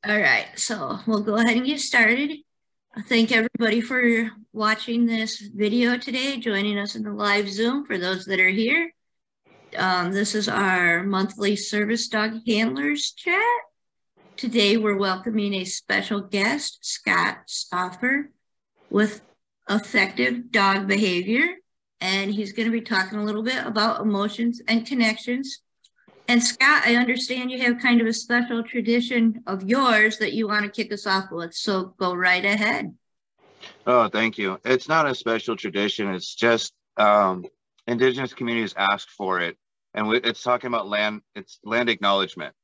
All right, so we'll go ahead and get started. Thank everybody for watching this video today, joining us in the live Zoom for those that are here. This is our monthly service dog handlers chat. Today we're welcoming a special guest, Scott Stauffer, with Affective Dog Behavior, and he's going to be talking a little bit about emotions and connections. And Scott, I understand you have kind of a special tradition of yours that you want to kick us off with, so go right ahead. Oh, thank you. It's not a special tradition. It's just indigenous communities asked for it. And it's talking about land, it's land acknowledgement.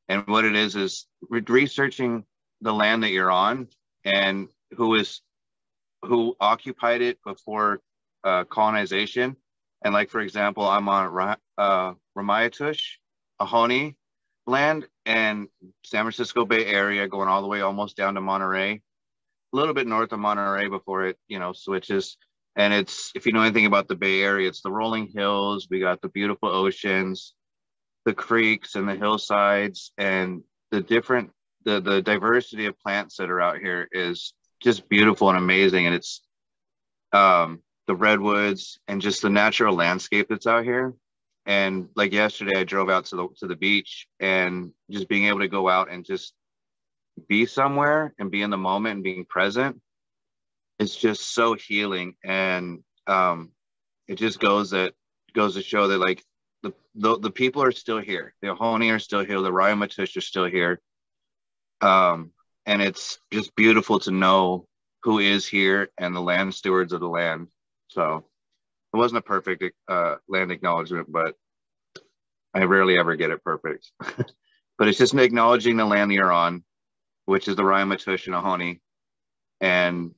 And what it is researching the land that you're on and who occupied it before colonization. And like, for example, I'm on Ramayatush, Ahoney land and San Francisco Bay Area, going all the way almost down to Monterey, a little bit north of Monterey before it, switches. And it's, if you know anything about the Bay Area, it's the rolling hills. We got the beautiful oceans, the creeks and the hillsides, and the diversity of plants that are out here is just beautiful and amazing. And it's the redwoods and just the natural landscape that's out here. And like yesterday, I drove out to the beach, and just being able to go out and just be somewhere and be in the moment and being present, it's just so healing. And it just goes to show that, like, the people are still here, the Ahoney are still here, the Ramayatush are still here, and it's just beautiful to know who is here and the land stewards of the land. So it wasn't a perfect land acknowledgement, but I rarely ever get it perfect. But it's just acknowledging the land you're on, which is the Ramayatush and Ahoney, and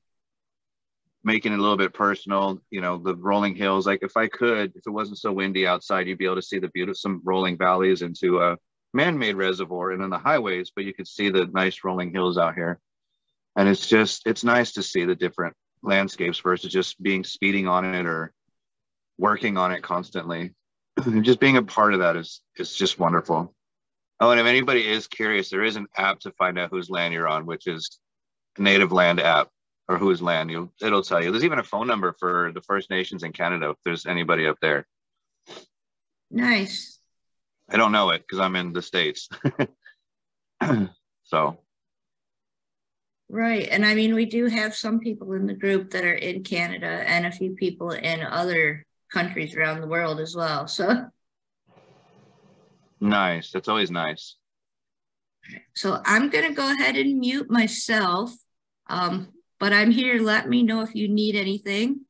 making it a little bit personal. The rolling hills. Like, if it wasn't so windy outside, you'd be able to see some rolling valleys into a man-made reservoir and then the highways, but you could see the nice rolling hills out here. And it's nice to see the different landscapes versus just speeding on it or working on it constantly. Just being a part of that is just wonderful. Oh, and if anybody is curious, there is an app to find out whose land you're on, which is a native land app, or whose land it'll tell you. There's even a phone number for the First Nations in Canada if there's anybody up there. Nice. I don't know it because I'm in the States. So. Right. And I mean, we do have some people in the group that are in Canada and a few people in other countries around the world as well. So nice. That's always nice. So I'm going to go ahead and mute myself, but I'm here. Let me know if you need anything.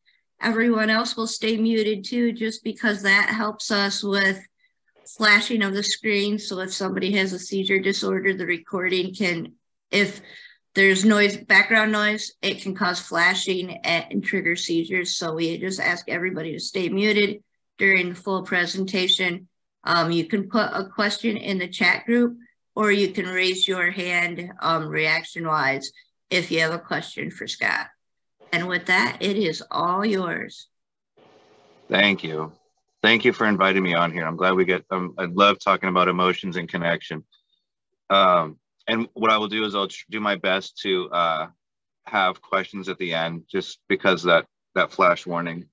Everyone else will stay muted too, just because that helps us with flashing of the screen. So if somebody has a seizure disorder, the recording can, if there's noise, background noise, it can cause flashing and trigger seizures. So we just ask everybody to stay muted during the full presentation. You can put a question in the chat group, or you can raise your hand reaction-wise if you have a question for Scott. And with that, it is all yours. Thank you. Thank you for inviting me on here. I'm glad I love talking about emotions and connection. And what I will do is I'll do my best to have questions at the end, just because that flash warning.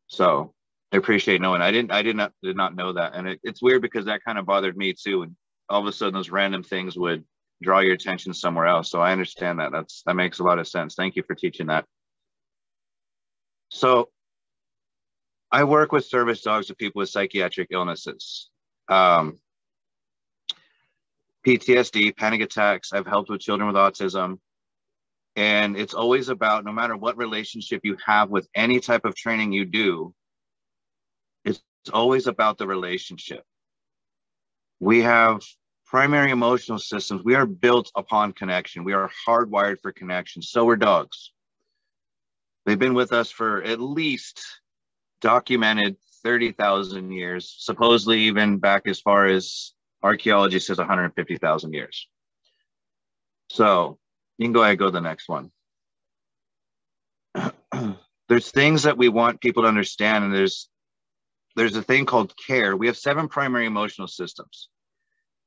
So I appreciate knowing. I did not know that, and it's weird because that kind of bothered me too. And all of a sudden, those random things would draw your attention somewhere else. So I understand that. That makes a lot of sense. Thank you for teaching that. So I work with service dogs of people with psychiatric illnesses. PTSD, panic attacks. I've helped with children with autism. And it's always about, no matter what relationship you have with any type of training you do, it's always about the relationship. We have primary emotional systems. We are built upon connection. We are hardwired for connection. So are dogs. They've been with us for at least documented 30,000 years, supposedly even back as far as archaeology says 150,000 years. So you can go ahead and go to the next one. There's things that we want people to understand, and there's a thing called care. We have 7 primary emotional systems,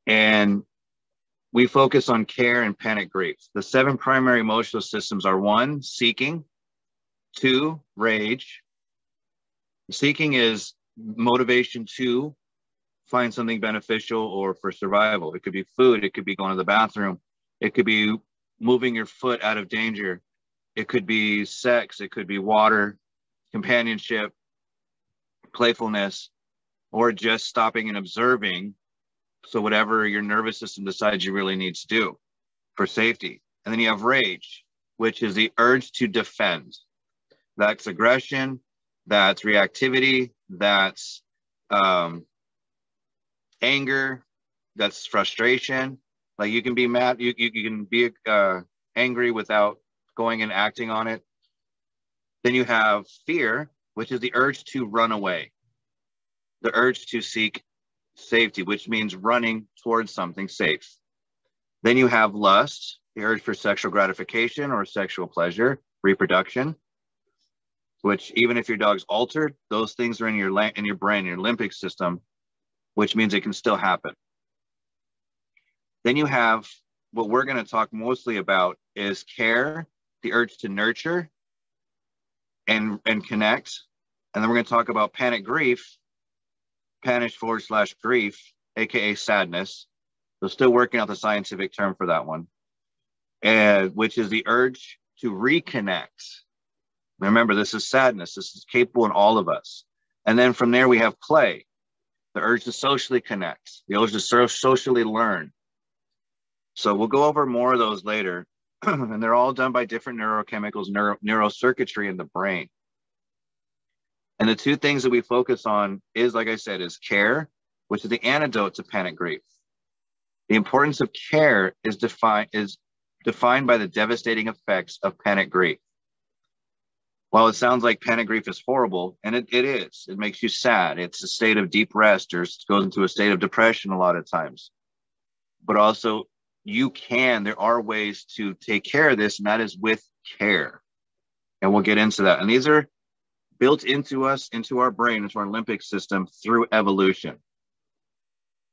and we focus on care and panic grief. The 7 primary emotional systems are: 1, seeking; 2, rage. Seeking is motivation to find something beneficial or for survival. It could be food. It could be going to the bathroom. It could be moving your foot out of danger. It could be sex. It could be water, companionship, playfulness, or just stopping and observing. So whatever your nervous system decides you really need to do for safety. And then you have rage, which is the urge to defend. That's aggression, that's reactivity, that's anger, that's frustration. Like you can be mad, you can be angry without going and acting on it. Then you have fear, which is the urge to run away, the urge to seek safety, which means running towards something safe. Then you have lust, the urge for sexual gratification or sexual pleasure, reproduction, which even if your dog's altered, those things are in your brain, your limbic system, which means it can still happen. Then you have what we're going to talk mostly about is care, the urge to nurture and connect. And then we're going to talk about panic grief, panic/grief, aka sadness. So still working out the scientific term for that one, and which is the urge to reconnect. Remember, this is sadness. This is capable in all of us. And then from there we have play, the urge to socially connect, the urge to socially learn. So we'll go over more of those later. And they're all done by different neurochemicals, neurocircuitry in the brain. And the 2 things that we focus on is, like I said, is care, which is the antidote to panic grief. The importance of care is defined by the devastating effects of panic grief. While it sounds like panic grief is horrible, and it is, it makes you sad. It's a state of deep rest, or goes into a state of depression a lot of times. But also, there are ways to take care of this, and that is with care. And we'll get into that. And these are built into us, into our brain, into our limbic system through evolution.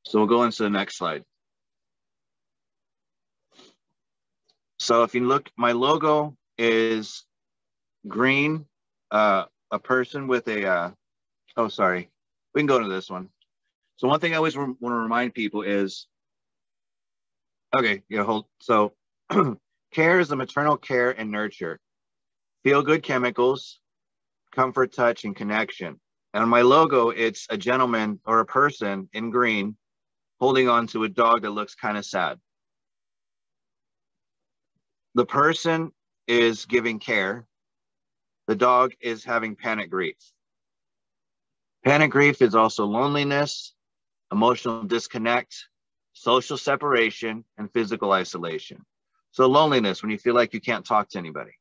So we'll go into the next slide. So if you look, my logo is green, a person with a, oh, sorry. We can go to this one. So one thing I always want to remind people is, okay, hold. So care is the maternal care and nurture. Feel good chemicals, comfort, touch, and connection. And on my logo, it's a gentleman or a person in green holding on to a dog that looks kind of sad. The person is giving care. The dog is having panic grief. Panic grief is also loneliness, emotional disconnect, social separation, and physical isolation. So loneliness, when you feel like you can't talk to anybody.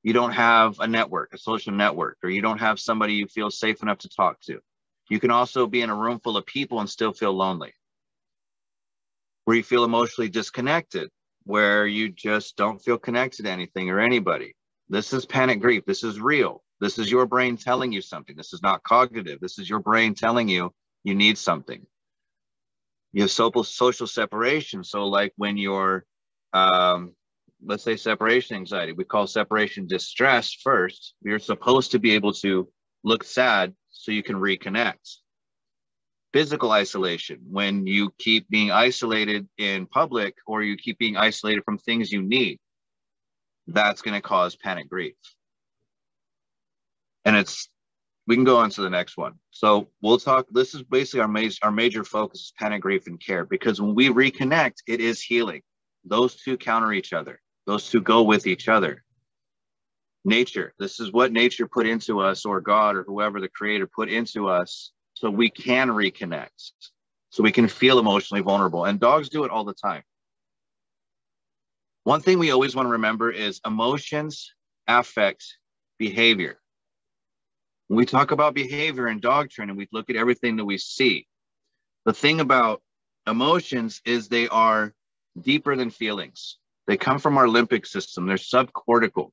You don't have a network, a social network, or you don't have somebody you feel safe enough to talk to. You can also be in a room full of people and still feel lonely. Where you feel emotionally disconnected, where you just don't feel connected to anything or anybody. This is panic grief. This is real. This is your brain telling you something. This is not cognitive. This is your brain telling you you need something. You have social separation. So like when you're, let's say separation anxiety, we call separation distress first. You're supposed to be able to look sad so you can reconnect. Physical isolation, when you keep being isolated in public or you keep being isolated from things you need, that's going to cause panic grief. And we can go on to the next one. So we'll talk, this is basically our major focus is panic grief and care, because when we reconnect, it is healing. Those 2 counter each other. Those 2 go with each other. Nature, this is what nature put into us, or God or whoever the creator put into us, so we can reconnect, so we can feel emotionally vulnerable. And dogs do it all the time. One thing we always want to remember is emotions affect behavior. When we talk about behavior in dog training, we look at everything that we see. The thing about emotions is they are deeper than feelings. They come from our limbic system. They're subcortical.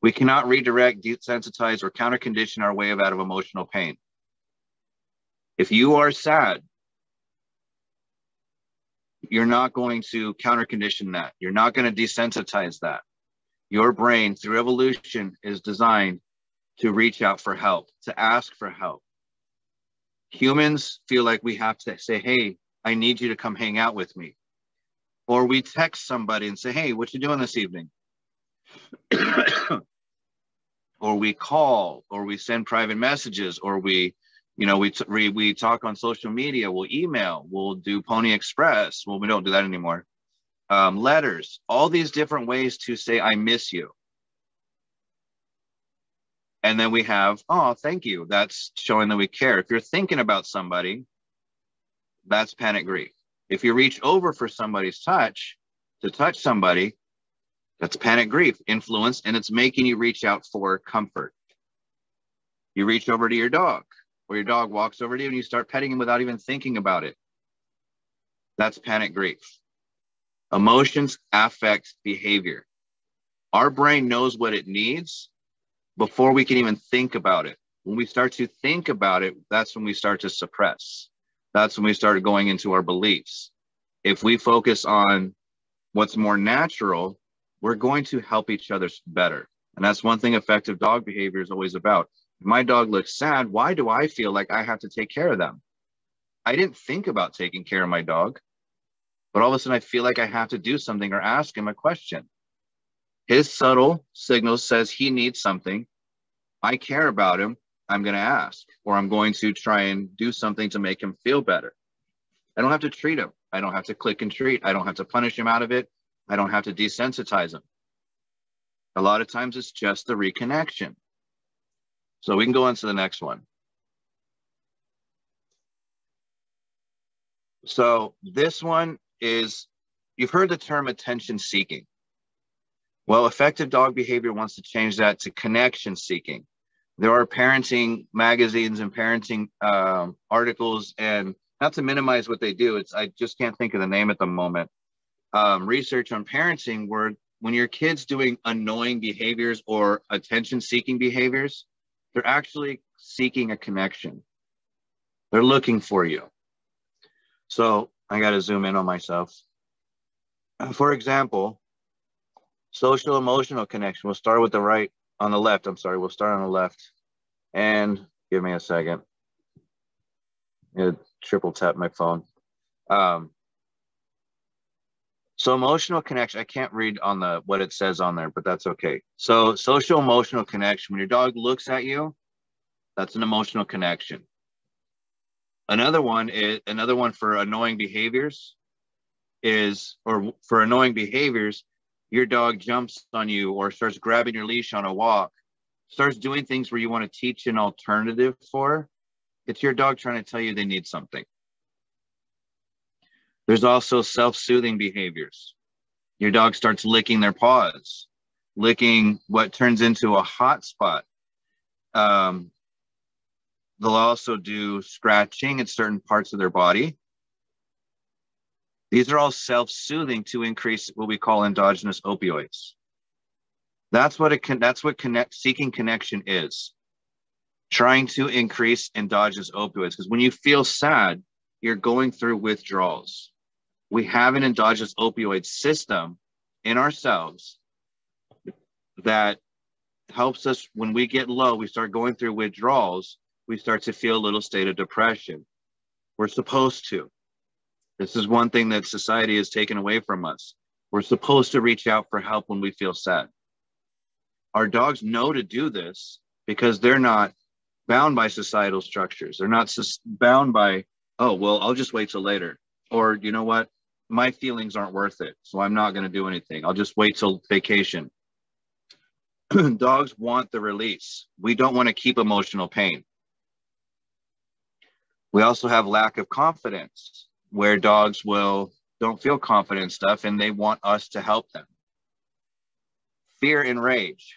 We cannot redirect, desensitize, or counter-condition our way out of emotional pain. If you are sad, You're not going to counter condition that. You're not going to desensitize that. Your brain, through evolution, is designed to reach out for help, to ask for help. Humans feel like we have to say, hey, I need you to come hang out with me. Or we text somebody and say, hey, what you doing this evening? Or we call, or we send private messages, or we talk on social media, we'll email, we'll do Pony Express. Well, we don't do that anymore. Letters, all these different ways to say, I miss you. And then we have, oh, thank you. That's showing that we care. If you're thinking about somebody, that's panic grief. If you reach over for somebody's touch, to touch somebody, that's panic grief, influence, and it's making you reach out for comfort. You reach over to your dog, or your dog walks over to you and you start petting him without even thinking about it. That's panic grief. Emotions affect behavior. Our brain knows what it needs before we can even think about it. When we start to think about it, that's when we start to suppress. That's when we start going into our beliefs. If we focus on what's more natural, we're going to help each other better. And that's one thing affective dog behavior is always about. If my dog looks sad, why do I feel like I have to take care of them? I didn't think about taking care of my dog, but all of a sudden I feel like I have to do something or ask him a question. His subtle signal says he needs something. I care about him. I'm going to ask, or I'm going to try and do something to make him feel better. I don't have to treat him. I don't have to click and treat. I don't have to punish him out of it. I don't have to desensitize him. A lot of times it's just the reconnection. So we can go on to the next one. So this one is, you've heard the term attention seeking. Well, affective dog behavior wants to change that to connection seeking. There are parenting magazines and parenting articles, and not to minimize what they do, I just can't think of the name at the moment. Research on parenting where when your kid's doing annoying behaviors or attention-seeking behaviors, they're actually seeking a connection. They're looking for you. So I got to zoom in on myself. For example, social emotional connection. We'll start with the right on the left. I'm sorry. We'll start on the left. And give me a second. It triple tap my phone. So emotional connection, I can't read on what it says on there, but that's okay. So social emotional connection, when your dog looks at you, that's an emotional connection. Another one for annoying behaviors your dog jumps on you or starts grabbing your leash on a walk, starts doing things where you want to teach an alternative for. It's your dog trying to tell you they need something. There's also self-soothing behaviors. Your dog starts licking their paws, licking what turns into a hot spot. They'll also do scratching at certain parts of their body. These are all self-soothing to increase what we call endogenous opioids. That's what seeking connection is. Trying to increase endogenous opioids, because when you feel sad, you're going through withdrawals. We have an endogenous opioid system in ourselves that helps us when we get low, we start going through withdrawals, we start to feel a little state of depression. We're supposed to. This is one thing that society has taken away from us. We're supposed to reach out for help when we feel sad. Our dogs know to do this because they're not bound by societal structures. They're not bound by, oh, well, I'll just wait till later. Or, you know what? My feelings aren't worth it, so I'm not going to do anything. I'll just wait till vacation. Dogs want the release. We don't want to keep emotional pain. We also have lack of confidence, where dogs don't feel confident in stuff and they want us to help them. Fear and rage.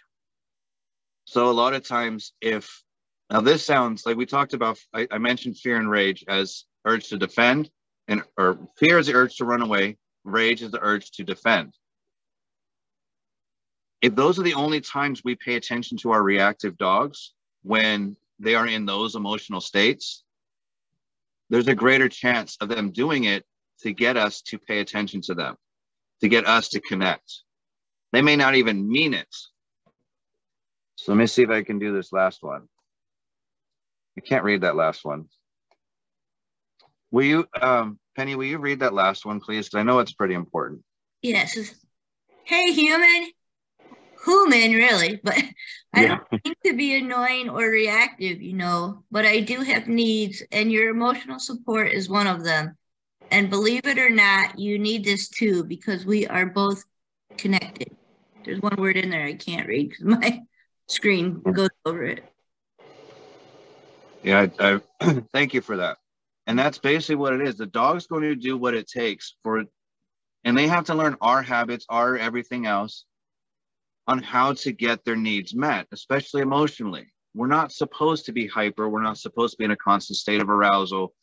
So a lot of times now this sounds like we talked about, I mentioned fear and rage as urge to defend, or fear is the urge to run away, rage is the urge to defend. If those are the only times we pay attention to our reactive dogs, when they are in those emotional states, there's a greater chance of them doing it to get us to pay attention to them, to get us to connect. They may not even mean it. So let me see if I can do this last one. I can't read that last one. Will you, Penny, will you read that last one, please? Because I know it's pretty important. Yes. Hey, human, really, but I don't mean to be annoying or reactive, but I do have needs, and your emotional support is one of them. And believe it or not, you need this too, because we are both connected. There's one word in there I can't read because my screen goes over it. Yeah, I thank you for that. And that's basically what it is. The dog's going to do what it takes and they have to learn our habits, our everything else, on how to get their needs met, especially emotionally. We're not supposed to be hyper. We're not supposed to be in a constant state of arousal.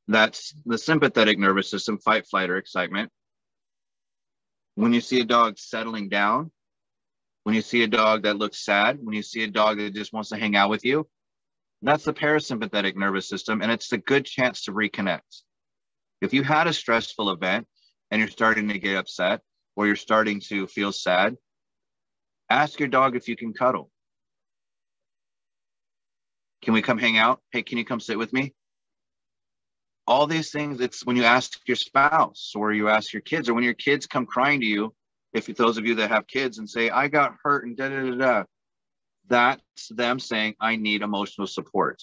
That's the sympathetic nervous system, fight, flight, or excitement. When you see a dog settling down, when you see a dog that looks sad, when you see a dog that just wants to hang out with you, that's the parasympathetic nervous system, and it's a good chance to reconnect. If you had a stressful event and you're starting to get upset or you're starting to feel sad, ask your dog if you can cuddle. Can we come hang out? Hey, can you come sit with me? All these things, it's when you ask your spouse or you ask your kids, or when your kids come crying to you, if those of you that have kids and say, I got hurt and da-da-da-da, that's them saying, I need emotional support.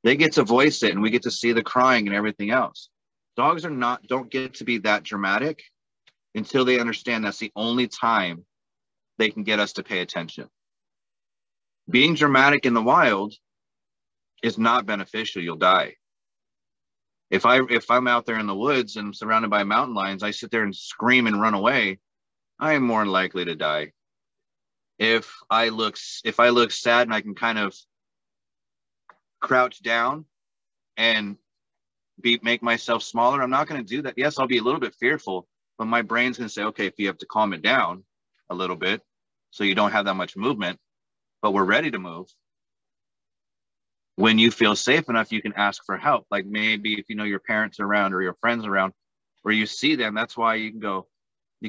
They get to voice it and we get to see the crying and everything else. Dogs don't get to be that dramatic until they understand that's the only time they can get us to pay attention. Being dramatic in the wild is not beneficial. You'll die. If I'm out there in the woods and I'm surrounded by mountain lions, I sit there and scream and run away, I am more likely to die. If I look sad and I can kind of crouch down and make myself smaller, I'm not going to do that. Yes, I'll be a little bit fearful, but my brain's going to say, okay, if you have to calm it down a little bit so you don't have that much movement, but we're ready to move. When you feel safe enough, you can ask for help. Like maybe if you know your parents are around or your friends around, or you see them, that's why you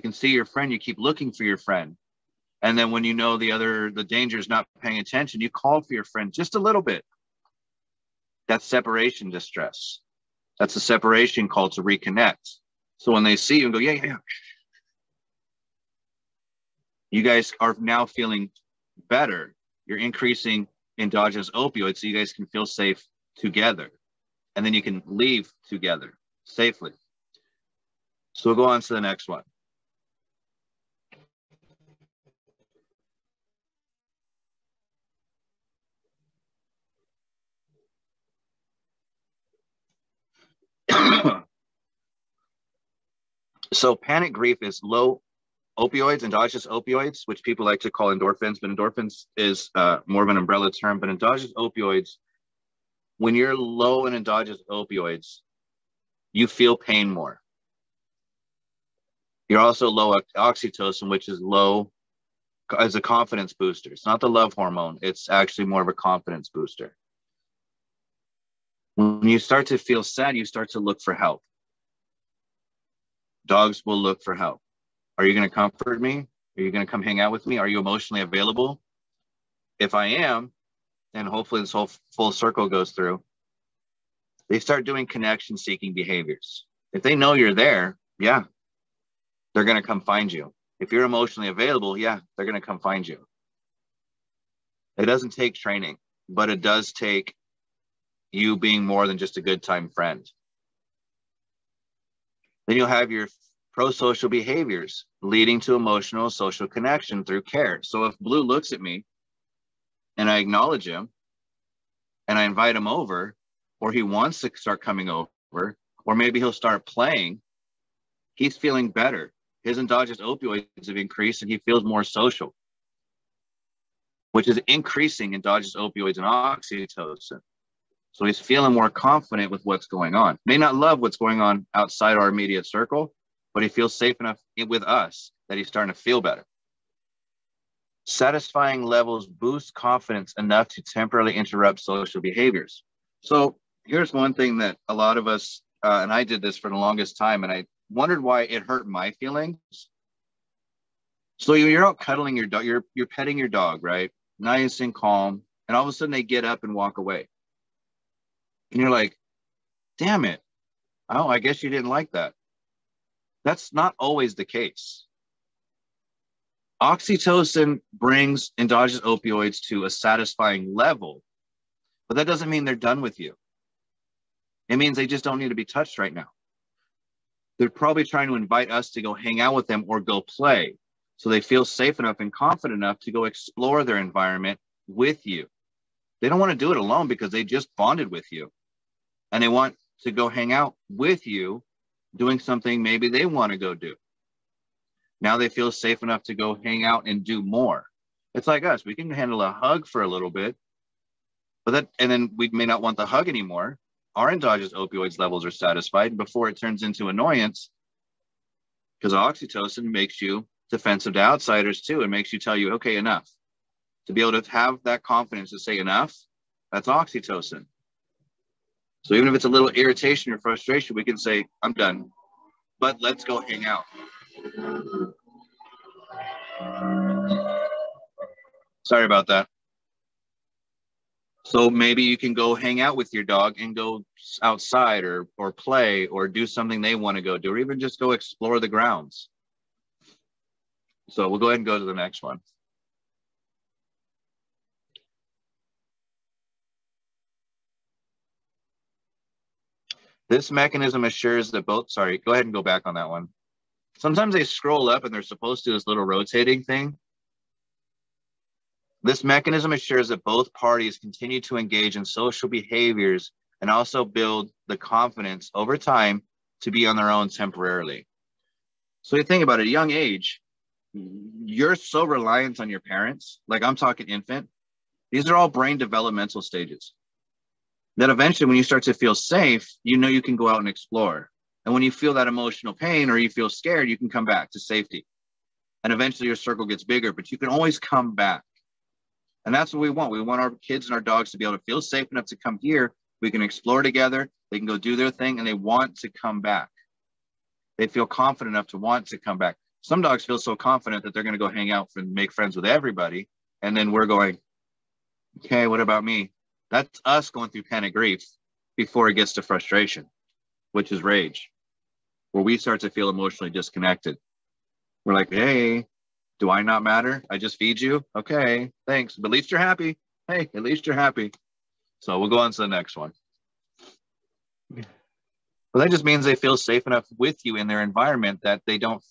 can see your friend, you keep looking for your friend. And then when you know the danger is not paying attention, you call for your friend just a little bit. That's separation distress. That's a separation call to reconnect. So when they see you and go, yeah. You guys are now feeling better. You're increasing endogenous opioids so you guys can feel safe together. And then you can leave together safely. So we'll go on to the next one. So panic grief is low opioids, endogenous opioids, which people like to call endorphins, but endorphins is more of an umbrella term. But endogenous opioids, when you're low in endogenous opioids, you feel pain more. You're also low oxytocin, which is low as a confidence booster. It's not the love hormone. It's actually more of a confidence booster. When you start to feel sad, you start to look for help. Dogs will look for help. Are you going to comfort me? Are you going to come hang out with me? Are you emotionally available? If I am, and hopefully this whole full circle goes through, they start doing connection-seeking behaviors. If they know you're there, yeah, they're going to come find you. If you're emotionally available, yeah, they're going to come find you. It doesn't take training, but it does take you being more than just a good time friend. Then you'll have your pro-social behaviors leading to emotional social connection through care. So if Blue looks at me and I acknowledge him and I invite him over, or he wants to start coming over, or maybe he'll start playing, he's feeling better. His endogenous opioids have increased and he feels more social, which is increasing endogenous opioids and oxytocin. So he's feeling more confident with what's going on. May not love what's going on outside our immediate circle, but he feels safe enough with us that he's starting to feel better. Satisfying levels boost confidence enough to temporarily interrupt social behaviors. So here's one thing that a lot of us and I did this for the longest time, and I wondered why it hurt my feelings. So you're out cuddling your dog, you're petting your dog, right? Nice and calm, and all of a sudden they get up and walk away. And you're like, damn it. Oh, I guess you didn't like that. That's not always the case. Oxytocin brings endogenous opioids to a satisfying level, but that doesn't mean they're done with you. It means they just don't need to be touched right now. They're probably trying to invite us to go hang out with them or go play, so they feel safe enough and confident enough to go explore their environment with you. They don't want to do it alone because they just bonded with you, and they want to go hang out with you doing something maybe they want to go do. Now they feel safe enough to go hang out and do more. It's like us. We can handle a hug for a little bit, and then we may not want the hug anymore. Our endogenous opioids levels are satisfied before it turns into annoyance, because oxytocin makes you defensive to outsiders too. It makes you tell you, okay, enough. To be able to have that confidence to say enough, that's oxytocin. So even if it's a little irritation or frustration, we can say, I'm done, but let's go hang out. Sorry about that. So maybe you can go hang out with your dog and go outside or play or do something they want to go do, or even just go explore the grounds. So we'll go ahead and go to the next one. This mechanism assures that both, sorry, go ahead and go back on that one. Sometimes they scroll up and they're supposed to do this little rotating thing. This mechanism assures that both parties continue to engage in social behaviors and also build the confidence over time to be on their own temporarily. So you think about it, at a young age, you're so reliant on your parents, like I'm talking infant. These are all brain developmental stages. That eventually when you start to feel safe, you know you can go out and explore. And when you feel that emotional pain or you feel scared, you can come back to safety. And eventually your circle gets bigger, but you can always come back. And that's what we want. We want our kids and our dogs to be able to feel safe enough to come here. We can explore together. They can go do their thing and they want to come back. They feel confident enough to want to come back. Some dogs feel so confident that they're going to go hang out and make friends with everybody. And then we're going, okay, what about me? That's us going through panic grief before it gets to frustration, which is rage, where we start to feel emotionally disconnected. We're like, hey, do I not matter? I just feed you. Okay, thanks. But at least you're happy. Hey, at least you're happy. So we'll go on to the next one. But that just means they feel safe enough with you in their environment that they don't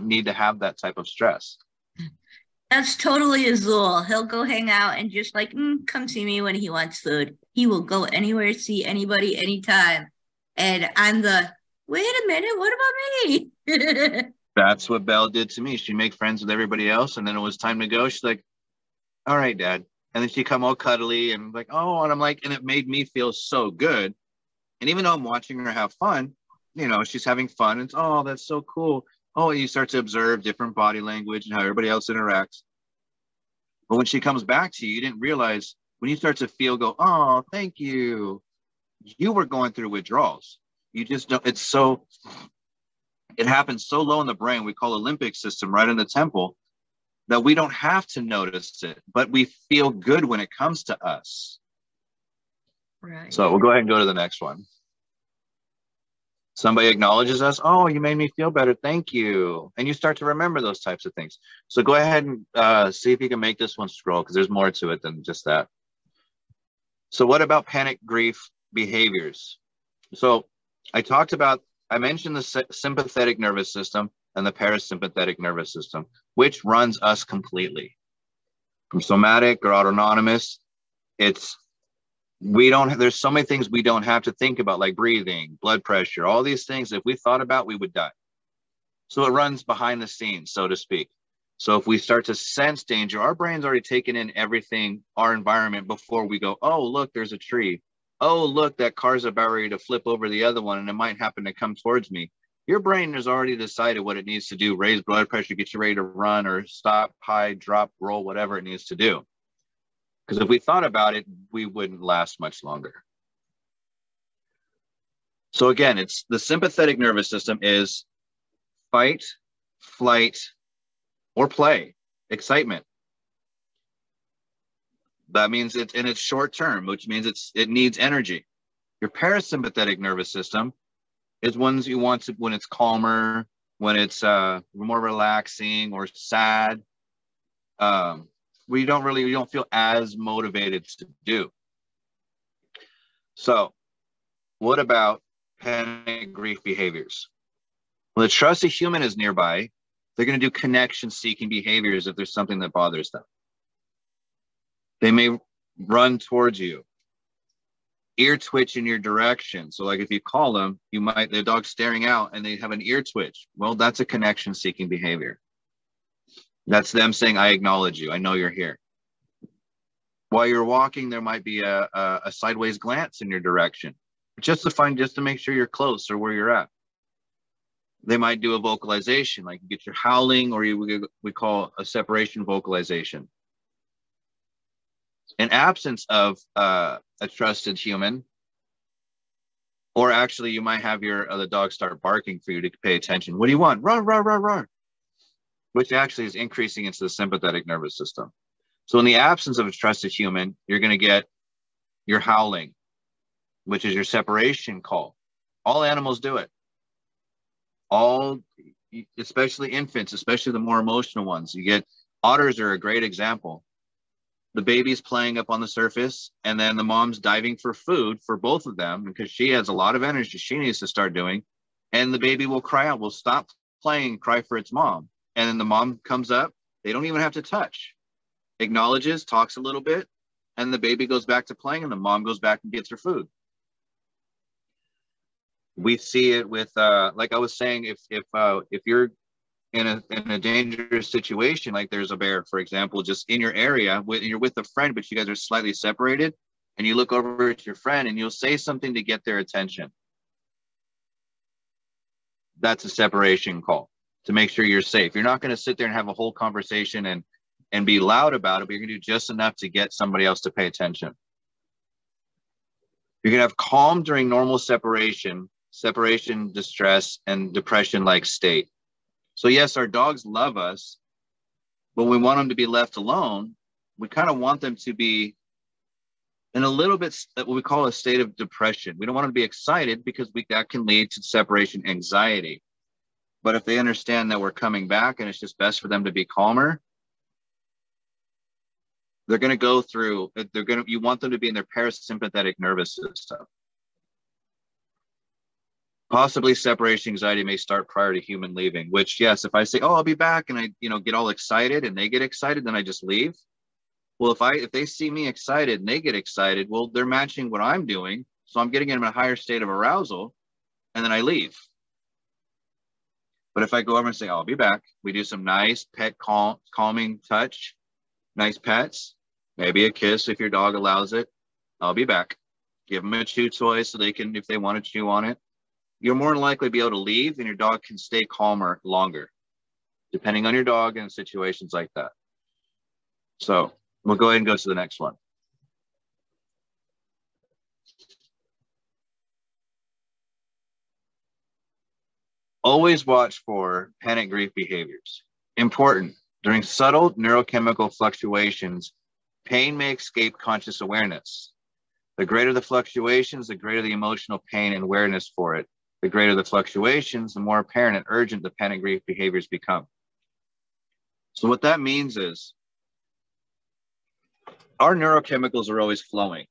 need to have that type of stress. That's totally Azul. He'll go hang out and just like, come see me when he wants food. He will go anywhere, see anybody, anytime. And I'm the, wait a minute, what about me? That's what Belle did to me. She'd make friends with everybody else. And then it was time to go. She's like, all right, Dad. And then she'd come all cuddly and like, oh, and I'm like, and it made me feel so good. And even though I'm watching her have fun, you know, she's having fun. It's, oh, that's so cool. Oh, and you start to observe different body language and how everybody else interacts. But when she comes back to you, you didn't realize when you start to feel, go, oh, thank you. You were going through withdrawals. You just don't, it happens so low in the brain, we call limbic system right in the temple, that we don't have to notice it, but we feel good when it comes to us. Right. So we'll go ahead and go to the next one. Somebody acknowledges us. Oh, you made me feel better. Thank you. And you start to remember those types of things. So go ahead and see if you can make this one scroll, because there's more to it than just that. So what about panic grief behaviors? So I mentioned the sympathetic nervous system and the parasympathetic nervous system, which runs us completely. From somatic or autonomous, there's so many things we don't have to think about, like breathing, blood pressure, all these things. If we thought about, we would die. So it runs behind the scenes, so to speak. So if we start to sense danger, our brain's already taken in everything, our environment, before we go, oh, look, there's a tree. Oh, look, that car's about ready to flip over the other one and it might happen to come towards me. Your brain has already decided what it needs to do, raise blood pressure, get you ready to run or stop, hide, drop, roll, whatever it needs to do. Because if we thought about it, we wouldn't last much longer. So again, it's the sympathetic nervous system is fight, flight, or play, excitement. That means it's short term, which means it needs energy. Your parasympathetic nervous system is ones you want to when it's calmer, when it's more relaxing or sad, where you don't feel as motivated to do. So what about panic grief behaviors? When the trusted human is nearby, they're going to do connection-seeking behaviors if there's something that bothers them. They may run towards you, ear twitch in your direction. So like if you call them, the dog's staring out and they have an ear twitch. Well, that's a connection-seeking behavior. That's them saying, I acknowledge you. I know you're here. While you're walking, there might be a sideways glance in your direction, just to make sure you're close or where you're at. They might do a vocalization, like you get your howling, or we call a separation vocalization. In absence of a trusted human, or actually you might have the dog start barking for you to pay attention. What do you want? Run, run, run, run. Which actually is increasing into the sympathetic nervous system. So in the absence of a trusted human, you're going to get your howling, which is your separation call. All animals do it. Especially infants, especially the more emotional ones. You get otters are a great example. The baby's playing up on the surface, and then the mom's diving for food for both of them because she has a lot of energy she needs to start doing. And the baby will cry out, will stop playing, cry for its mom. And then the mom comes up. They don't even have to touch. Acknowledges, talks a little bit, and the baby goes back to playing, and the mom goes back and gets her food. We see it with, like I was saying, if you're in a dangerous situation, like there's a bear, for example, just in your area, you're with a friend, but you guys are slightly separated, and you look over at your friend and you'll say something to get their attention. That's a separation call to make sure you're safe. You're not going to sit there and have a whole conversation and be loud about it, but you're going to do just enough to get somebody else to pay attention. You're going to have calm during normal separation, distress, and depression-like state. So yes, our dogs love us, but we want them to be left alone. We kind of want them to be in a little bit what we call a state of depression. We don't want them to be excited because that can lead to separation anxiety. But if they understand that we're coming back and it's just best for them to be calmer, they're going to go through, you want them to be in their parasympathetic nervous system. Possibly separation anxiety may start prior to human leaving, which, yes, if I say, oh, I'll be back, and I, get all excited and they get excited, then I just leave. Well, if they see me excited and they get excited, well, they're matching what I'm doing. So I'm getting them in a higher state of arousal, and then I leave. But if I go over and say, I'll be back, we do some nice pet calming touch, nice pets, maybe a kiss if your dog allows it. I'll be back. Give them a chew toy so they can, if they want to chew on it. You're more than likely be able to leave, and your dog can stay calmer longer, depending on your dog and situations like that. So we'll go ahead and go to the next one. Always watch for panic grief behaviors. Important. During subtle neurochemical fluctuations, pain may escape conscious awareness. The greater the fluctuations, the greater the emotional pain and awareness for it. The greater the fluctuations, the more apparent and urgent the panic grief behaviors become. So what that means is our neurochemicals are always flowing.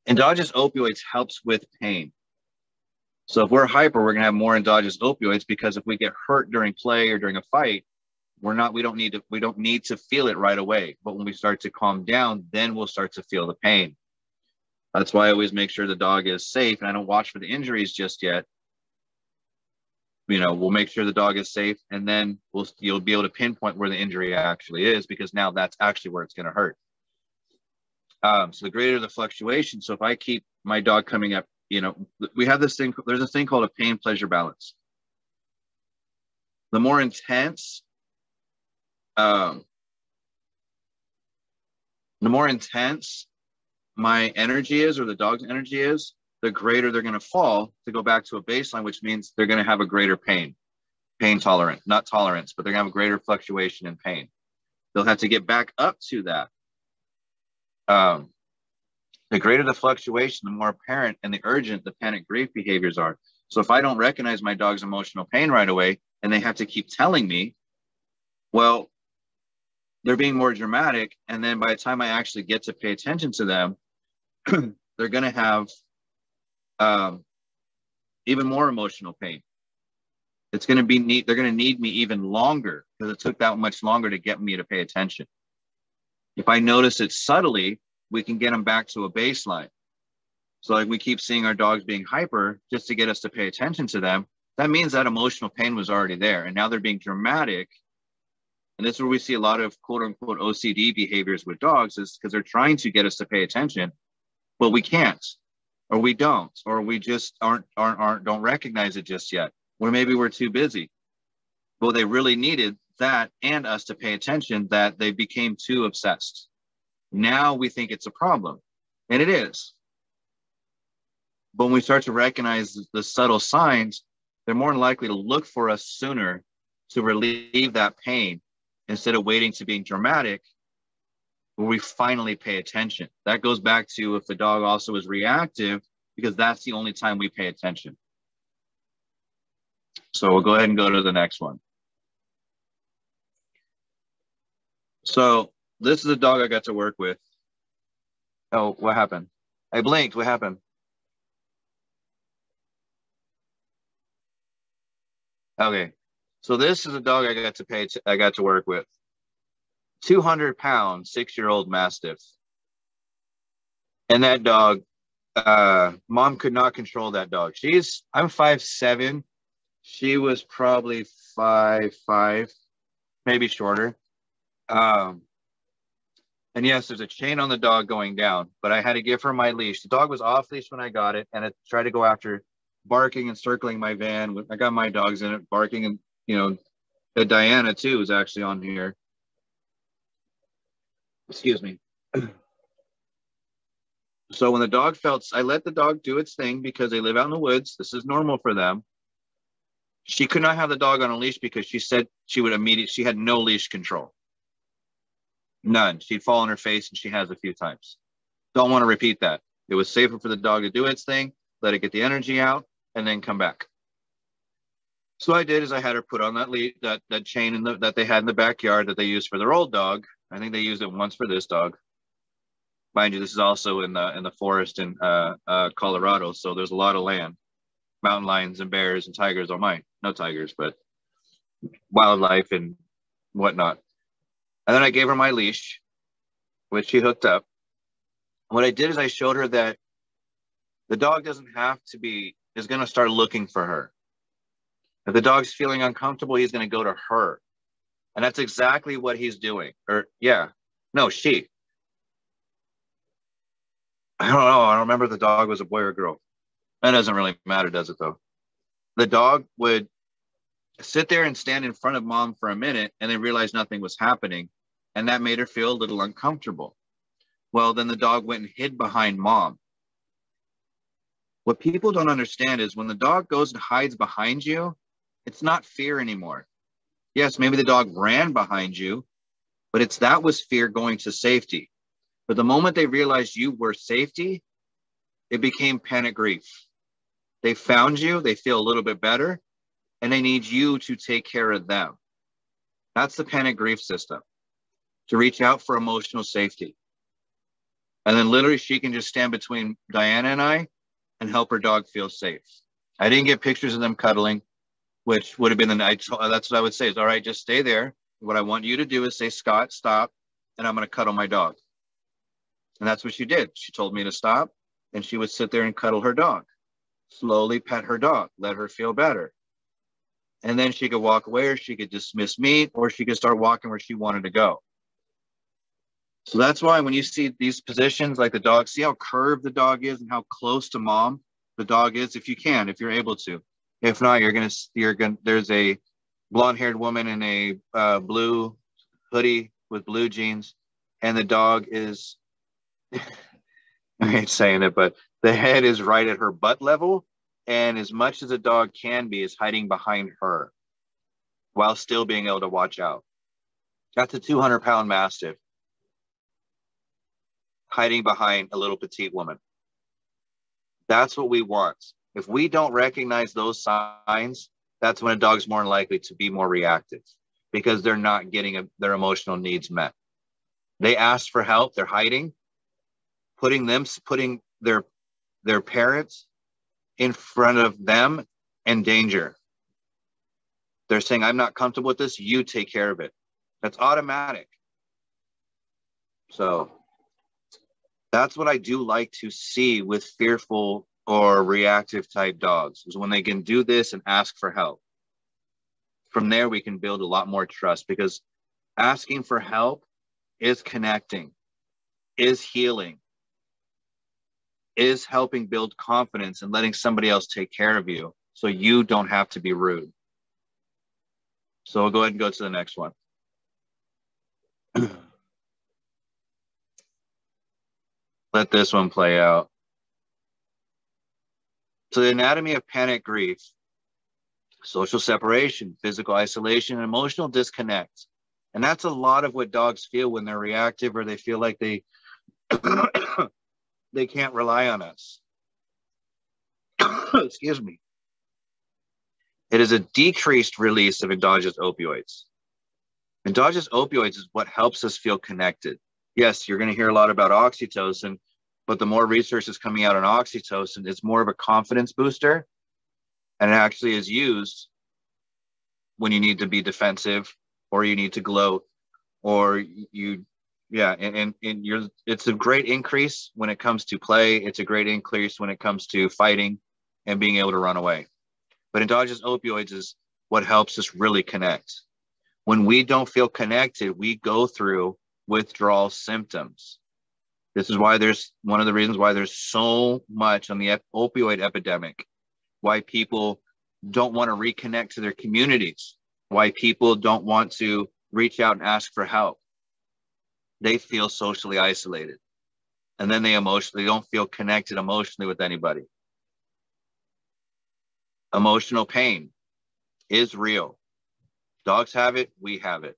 Endogenous opioids helps with pain. So if we're hyper, we're going to have more endogenous opioids because if we get hurt during play or during a fight, we don't need to feel it right away. But when we start to calm down, then we'll start to feel the pain. That's why I always make sure the dog is safe, and I don't watch for the injuries just yet. We'll make sure the dog is safe, and then you'll be able to pinpoint where the injury actually is, because now that's actually where it's going to hurt. So the greater the fluctuation. So if I keep my dog coming up, we have this thing, there's a thing called a pain pleasure balance. The more intense, my energy is, or the dog's energy is, the greater they're going to fall to go back to a baseline, which means they're going to have a greater pain tolerance, not tolerance, but they're going to have a greater fluctuation in pain. They'll have to get back up to that. The greater the fluctuation, the more apparent and the urgent the panic grief behaviors are. So if I don't recognize my dog's emotional pain right away, and they have to keep telling me, well, they're being more dramatic. And then by the time I actually get to pay attention to them, they're going to have even more emotional pain. It's going to be they're going to need me even longer because it took that much longer to get me to pay attention. If I notice it subtly, we can get them back to a baseline. So like we keep seeing our dogs being hyper just to get us to pay attention to them. That means that emotional pain was already there. And now they're being dramatic. And this is where we see a lot of quote unquote OCD behaviors with dogs, is because they're trying to get us to pay attention, but we can't, or we don't, or we just don't recognize it just yet. Or maybe we're too busy. Well, they really needed that and us to pay attention, that they became too obsessed. Now we think it's a problem, and it is. But when we start to recognize the subtle signs, they're more likely to look for us sooner to relieve that pain instead of waiting to being dramatic, where we finally pay attention. That goes back to if the dog also is reactive, because that's the only time we pay attention. So we'll go ahead and go to the next one. So this is a dog I got to work with. Oh, what happened? I blinked. What happened? Okay. So this is a dog I got to work with. 200-pound, 6-year-old Mastiff. And that dog, mom could not control that dog. I'm 5'7". She was probably 5'5", maybe shorter. And yes, there's a chain on the dog going down, but I had to give her my leash. The dog was off leash when I got it, and it tried to go after, barking and circling my van. I got my dogs in it, barking, and Diana too is actually on here. Excuse me. So when the dog I let the dog do its thing because they live out in the woods. This is normal for them. She could not have the dog on a leash because she said she had no leash control. None. She'd fall on her face, and she has a few times. Don't want to repeat that. It was safer for the dog to do its thing, let it get the energy out, and then come back. So I did is I had her put on that chain that they had in the backyard that they used for their old dog. I think they used it once for this dog. Mind you, this is also in the forest in Colorado, so there's a lot of land. Mountain lions and bears and tigers. Oh my, no tigers, but wildlife and whatnot. And then I gave her my leash, which she hooked up. What I did is I showed her that the dog is going to start looking for her. If the dog's feeling uncomfortable, he's going to go to her. And that's exactly what he's doing. She. I don't know. I don't remember if the dog was a boy or a girl. That doesn't really matter, does it, though? The dog would sit there and stand in front of mom for a minute and then realize nothing was happening. And that made her feel a little uncomfortable. Well, then the dog went and hid behind mom. What people don't understand is when the dog goes and hides behind you, it's not fear anymore. Yes, maybe the dog ran behind you, but that was fear going to safety. But the moment they realized you were safety, it became panic grief. They found you, they feel a little bit better, and they need you to take care of them. That's the panic grief system, to reach out for emotional safety. And then literally she can just stand between Diana and I and help her dog feel safe. I didn't get pictures of them cuddling, which would have been the night. That's what I would say is, all right, just stay there. What I want you to do is say, Scott, stop, and I'm going to cuddle my dog. And that's what she did. She told me to stop, and she would sit there and cuddle her dog, slowly pet her dog, let her feel better. And then she could walk away, or she could dismiss me, or she could start walking where she wanted to go. So that's why when you see these positions, like the dog, see how curved the dog is and how close to mom the dog is, if you're able to. If not, there's a blonde-haired woman in a blue hoodie with blue jeans, and the dog is, I hate saying it, but the head is right at her butt level. And as much as a dog can be is hiding behind her while still being able to watch out. That's a 200-pound Mastiff hiding behind a little petite woman. That's what we want. If we don't recognize those signs, that's when a dog's more likely to be more reactive because they're not getting their emotional needs met. They ask for help, they're hiding, putting their parents in front of them in danger. They're saying, I'm not comfortable with this, you take care of it. That's automatic. So that's what I do like to see with fearful or reactive type dogs, is when they can do this and ask for help. From there, we can build a lot more trust, because asking for help is connecting, is healing, is helping build confidence and letting somebody else take care of you so you don't have to be rude. So we'll go ahead and go to the next one. Let this one play out. So the anatomy of panic grief: social separation, physical isolation, and emotional disconnect. And that's a lot of what dogs feel when they're reactive, or they feel like they they can't rely on us. Excuse me. It is a decreased release of endogenous opioids. Endogenous opioids is what helps us feel connected. Yes, you're going to hear a lot about oxytocin, but the more research is coming out on oxytocin, it's more of a confidence booster, and it actually is used when you need to be defensive, or you need to gloat, or it's a great increase when it comes to play. It's a great increase when it comes to fighting and being able to run away. But endogenous opioids is what helps us really connect. When we don't feel connected, we go through withdrawal symptoms. This is why there's one of the reasons why there's so much on the opioid epidemic, why people don't want to reconnect to their communities, why people don't want to reach out and ask for help. They feel socially isolated, and then they don't feel connected emotionally with anybody. Emotional pain is real. Dogs have it, we have it.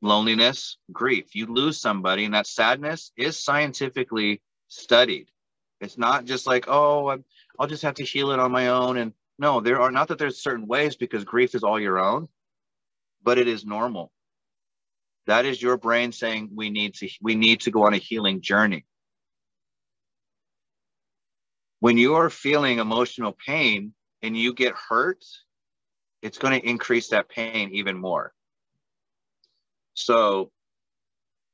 Loneliness, grief. You lose somebody, and that sadness is scientifically studied. It's not just like, oh, I'll just have to heal it on my own. And no, there are not that there's certain ways, because grief is all your own, but it is normal. That is your brain saying we need to go on a healing journey. When you are feeling emotional pain and you get hurt, it's going to increase that pain even more. So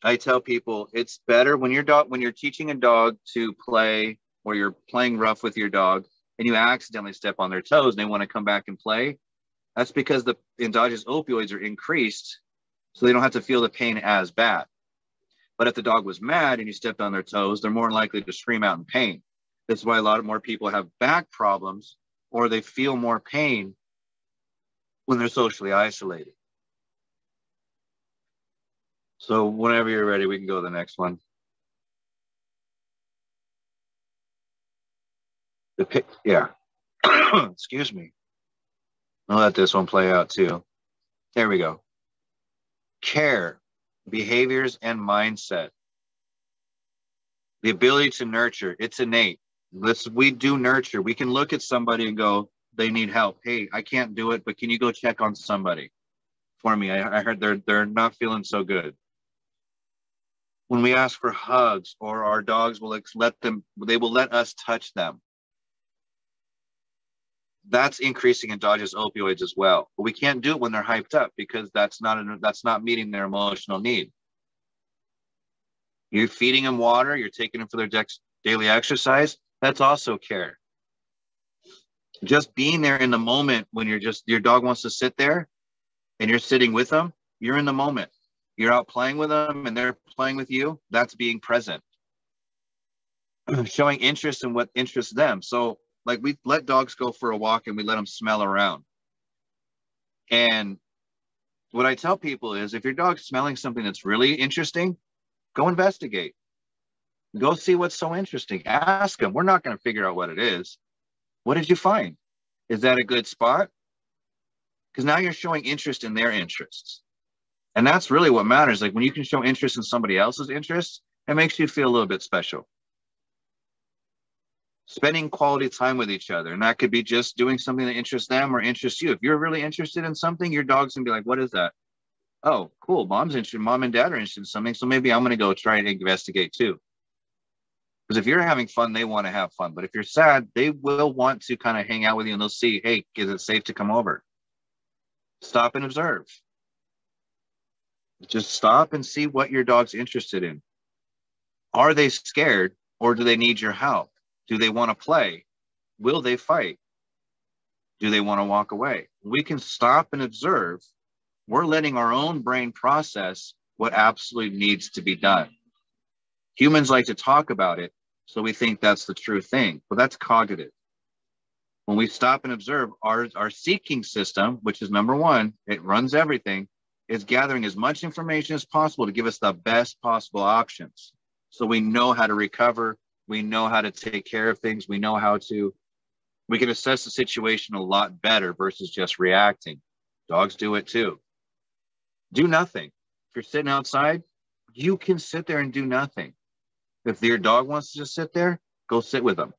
I tell people it's better when you're teaching a dog to play, or you're playing rough with your dog, and you accidentally step on their toes and they want to come back and play. That's because the endogenous opioids are increased, so they don't have to feel the pain as bad. But if the dog was mad and you stepped on their toes, they're more likely to scream out in pain. That's why a lot of more people have back problems, or they feel more pain when they're socially isolated. So whenever you're ready, we can go to the next one. Excuse me. I'll let this one play out too. There we go. Care, behaviors, and mindset. The ability to nurture, it's innate. We do nurture. We can look at somebody and go, they need help. Hey, I can't do it, but can you go check on somebody for me? I heard they're not feeling so good. When we ask for hugs, or our dogs will let us touch them. That's increasing endogenous opioids as well. But we can't do it when they're hyped up, because that's not meeting their emotional need. You're feeding them water, you're taking them for their daily exercise. That's also care. Just being there in the moment when your dog wants to sit there and you're sitting with them, you're in the moment. You're out playing with them and they're playing with you. That's being present. Showing interest in what interests them. So like, we let dogs go for a walk and we let them smell around. And what I tell people is, if your dog's smelling something that's really interesting, go investigate. Go see what's so interesting. Ask them. We're not going to figure out what it is. What did you find? Is that a good spot? Because now you're showing interest in their interests. And that's really what matters. Like when you can show interest in somebody else's interests, it makes you feel a little bit special. Spending quality time with each other. And that could be just doing something that interests them or interests you. If you're really interested in something, your dog's going to be like, what is that? Oh, cool. Mom's interested. Mom and dad are interested in something. So maybe I'm going to go try and investigate too. Because if you're having fun, they want to have fun. But if you're sad, they will want to kind of hang out with you and they'll see, hey, is it safe to come over? Stop and observe. Just stop and see what your dog's interested in. Are they scared or do they need your help? Do they want to play? Will they fight? Do they want to walk away? We can stop and observe. We're letting our own brain process what absolutely needs to be done. Humans like to talk about it, so we think that's the true thing, but that's cognitive. When we stop and observe, our seeking system, which is number one, it runs everything, is gathering as much information as possible to give us the best possible options. So we know how to recover, we know how to take care of things, we can assess the situation a lot better versus just reacting. Dogs do it too. Do nothing. If you're sitting outside, you can sit there and do nothing. If your dog wants to just sit there, go sit with them.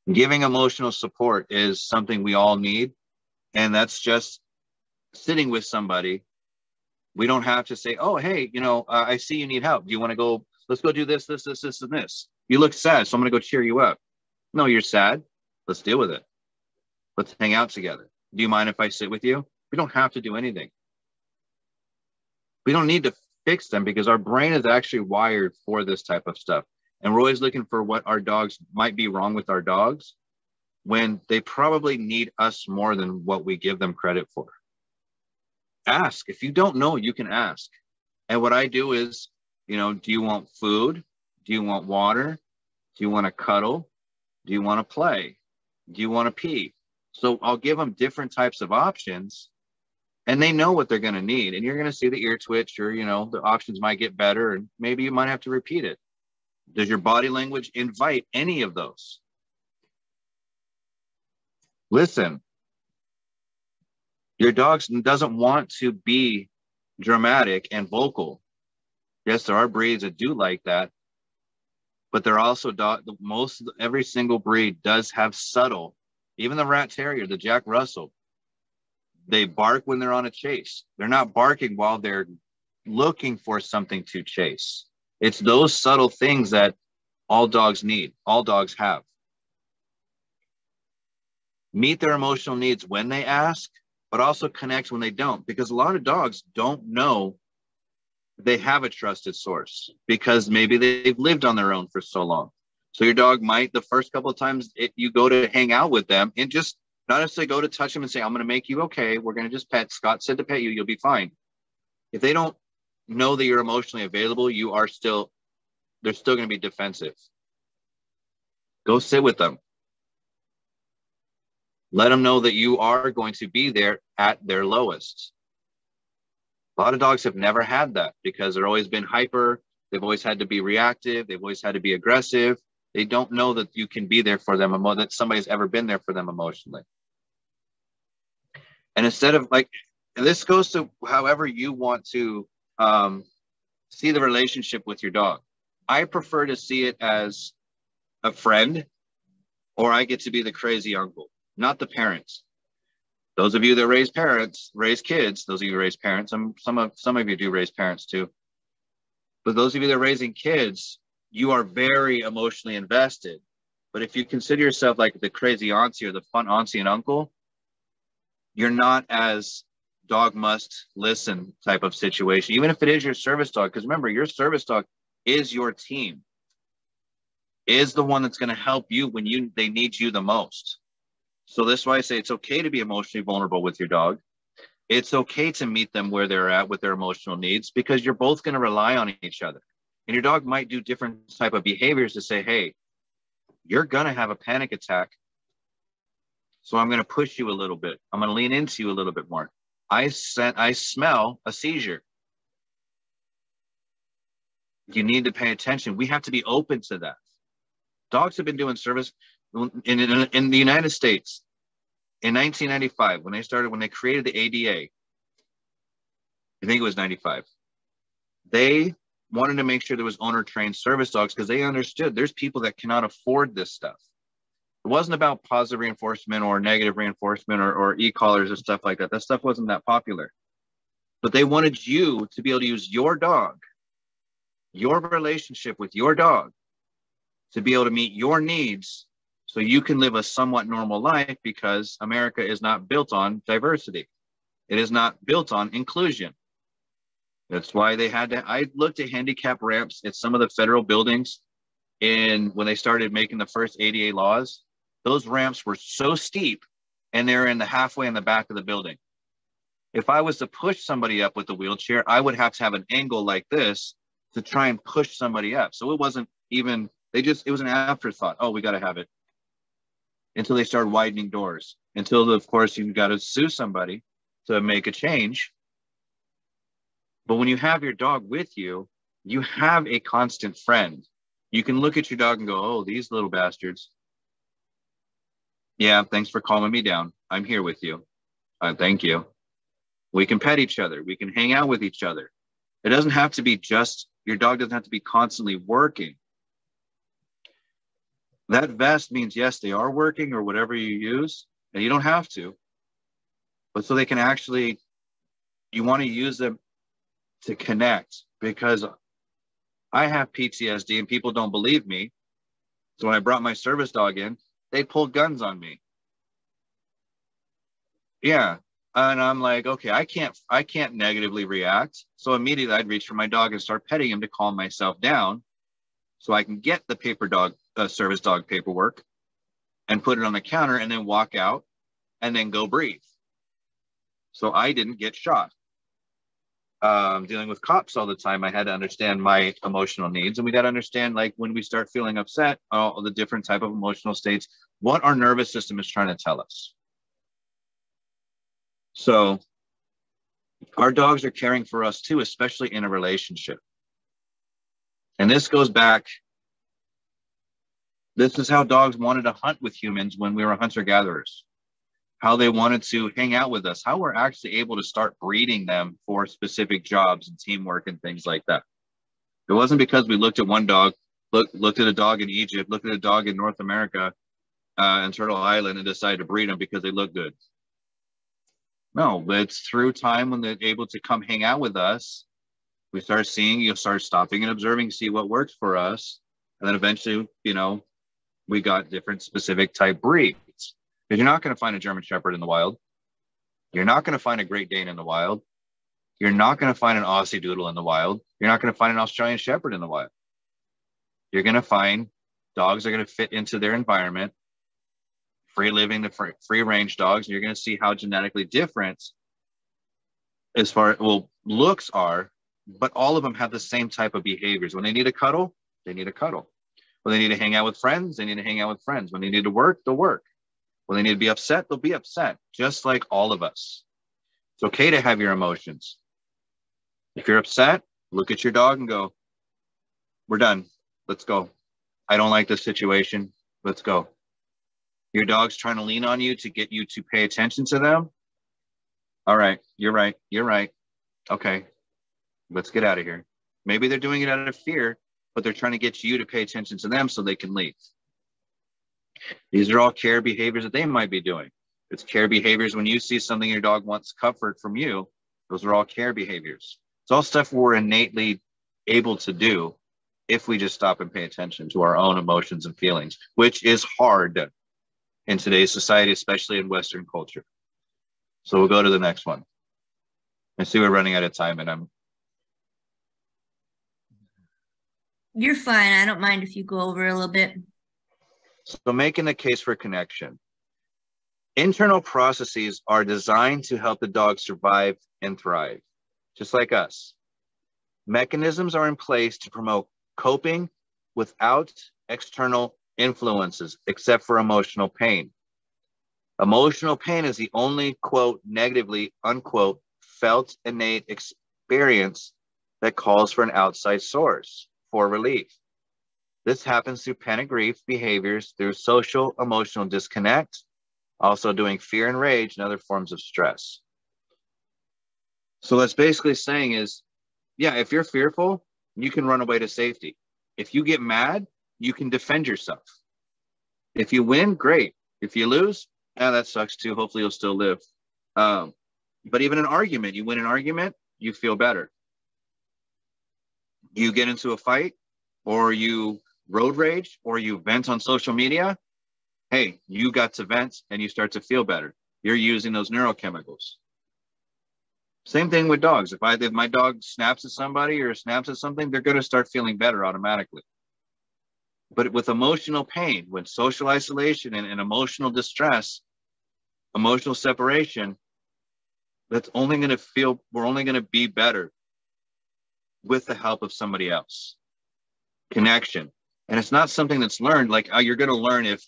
Giving emotional support is something we all need, and that's just sitting with somebody. We don't have to say, oh, hey, I see you need help. Do you want to go? Let's go do this, and this. You look sad, so I'm going to go cheer you up. No, you're sad. Let's deal with it. Let's hang out together. Do you mind if I sit with you? We don't have to do anything. We don't need to fix them because our brain is actually wired for this type of stuff. And we're always looking for what our dogs might be wrong with our dogs when they probably need us more than what we give them credit for. Ask. If you don't know, you can ask. And what I do is, do you want food? Do you want water? Do you want to cuddle? Do you want to play? Do you want to pee? So I'll give them different types of options and they know what they're going to need. And you're going to see the ear twitch or, the options might get better and maybe you might have to repeat it. Does your body language invite any of those? Listen, your dog doesn't want to be dramatic and vocal. Yes, there are breeds that do like that, but they're also every single breed does have subtle, even the Rat Terrier, the Jack Russell, they bark when they're on a chase. They're not barking while they're looking for something to chase. It's those subtle things that all dogs need, all dogs have. Meet their emotional needs when they ask, but also connect when they don't, because a lot of dogs don't know they have a trusted source because maybe they've lived on their own for so long. So your dog might, the first couple of times you go to hang out with them and just not necessarily go to touch them and say, I'm going to make you okay. We're going to just pet. Scott said to pet you. You'll be fine. If they don't know that you're emotionally available, they're still going to be defensive. Go sit with them. Let them know that you are going to be there at their lowest. A lot of dogs have never had that because they're always been hyper. They've always had to be reactive. They've always had to be aggressive. They don't know that you can be there for them, that somebody's ever been there for them emotionally. And instead of and this goes to however you want to see the relationship with your dog. I prefer to see it as a friend, or I get to be the crazy uncle, not the parents. Those of you that raise kids, those of you who raise parents, some of you do raise parents too. But those of you that are raising kids, you are very emotionally invested. But if you consider yourself like the crazy auntie or the fun auntie and uncle, you're not as dog must listen type of situation, even if it is your service dog. Because remember, your service dog is your team, is the one that's going to help you when they need you the most. So that's why I say it's okay to be emotionally vulnerable with your dog. It's okay to meet them where they're at with their emotional needs, because you're both going to rely on each other. And your dog might do different type of behaviors to say, hey, you're going to have a panic attack. So I'm going to push you a little bit. I'm going to lean into you a little bit more. I smell a seizure. You need to pay attention. We have to be open to that. Dogs have been doing service in the United States in 1995 when they created the ADA. I think it was 95. They wanted to make sure there was owner-trained service dogs because they understood there's people that cannot afford this stuff. It wasn't about positive reinforcement or negative reinforcement or e-collars or stuff like that. That stuff wasn't that popular. But they wanted you to be able to use your dog, your relationship with your dog, to be able to meet your needs so you can live a somewhat normal life, because America is not built on diversity. It is not built on inclusion. That's why they had to, I looked at handicap ramps at some of the federal buildings when they started making the first ADA laws. Those ramps were so steep and they're in the halfway in the back of the building. If I was to push somebody up with a wheelchair, I would have to have an angle like this to try and push somebody up. So it wasn't even, it was an afterthought. Oh, we got to have it. Until they started widening doors. Until, of course, you got to sue somebody to make a change. But when you have your dog with you, you have a constant friend. You can look at your dog and go, oh, these little bastards. Yeah, thanks for calming me down. I'm here with you. Thank you. We can pet each other. We can hang out with each other. It doesn't have to be just, your dog doesn't have to be constantly working. That vest means, yes, they are working or whatever you use, and you don't have to. But so they can actually, you want to use them to connect, because I have PTSD and people don't believe me. So when I brought my service dog in, they pulled guns on me. Yeah. And I'm like, okay, I can't negatively react. So immediately I'd reach for my dog and start petting him to calm myself down so I can get the service dog paperwork and put it on the counter and then walk out and then go breathe. So I didn't get shot. Dealing with cops all the time, I had to understand my emotional needs, and we got to understand, like, when we start feeling upset, all the different type of emotional states, what our nervous system is trying to tell us. So our dogs are caring for us too, especially in a relationship. And this goes back, this is how dogs wanted to hunt with humans when we were hunter-gatherers. How they wanted to hang out with us, how we're actually able to start breeding them for specific jobs and teamwork and things like that. It wasn't because we looked at one dog, looked at a dog in Egypt, looked at a dog in North America and Turtle Island and decided to breed them because they look good. No, but it's through time when they're able to come hang out with us, we start seeing, you'll start stopping and observing, see what works for us. And then eventually, we got different specific type breeds. Because you're not going to find a German Shepherd in the wild. You're not going to find a Great Dane in the wild. You're not going to find an Aussie Doodle in the wild. You're not going to find an Australian Shepherd in the wild. You're going to find dogs that are going to fit into their environment, free living, the free range dogs. And you're going to see how genetically different as far as, looks are, but all of them have the same type of behaviors. When they need a cuddle, they need a cuddle. When they need to hang out with friends, they need to hang out with friends. When they need to work, they'll work. When they need to be upset, they'll be upset, just like all of us. It's okay to have your emotions. If you're upset, look at your dog and go, we're done. Let's go. I don't like this situation. Let's go. Your dog's trying to lean on you to get you to pay attention to them. All right. You're right. You're right. Okay. Let's get out of here. Maybe they're doing it out of fear, but they're trying to get you to pay attention to them so they can leave. These are all care behaviors that they might be doing. It's care behaviors when you see something your dog wants comfort from you. Those are all care behaviors. It's all stuff we're innately able to do if we just stop and pay attention to our own emotions and feelings, which is hard in today's society, especially in Western culture. So we'll go to the next one. I see we're running out of time, and You're fine. I don't mind if you go over a little bit. So making the case for connection. Internal processes are designed to help the dog survive and thrive, just like us. Mechanisms are in place to promote coping without external influences, except for emotional pain. Emotional pain is the only, quote, negatively, unquote, felt innate experience that calls for an outside source. for relief. This happens through panic grief behaviors, through social emotional disconnect, also doing fear and rage and other forms of stress. So that's basically saying is, yeah, if you're fearful, you can run away to safety. If you get mad, you can defend yourself. If you win, great. If you lose, that sucks too. Hopefully you'll still live. But even an argument, you win an argument, you feel better. You get into a fight, or you road rage, or you vent on social media, hey, you got to vent and you start to feel better. You're using those neurochemicals. Same thing with dogs. If my dog snaps at somebody or snaps at something, they're going to start feeling better automatically. But with emotional pain, with social isolation and emotional distress, emotional separation, we're only going to be better with the help of somebody else. Connection. And it's not something that's learned. Like, you're going to learn if,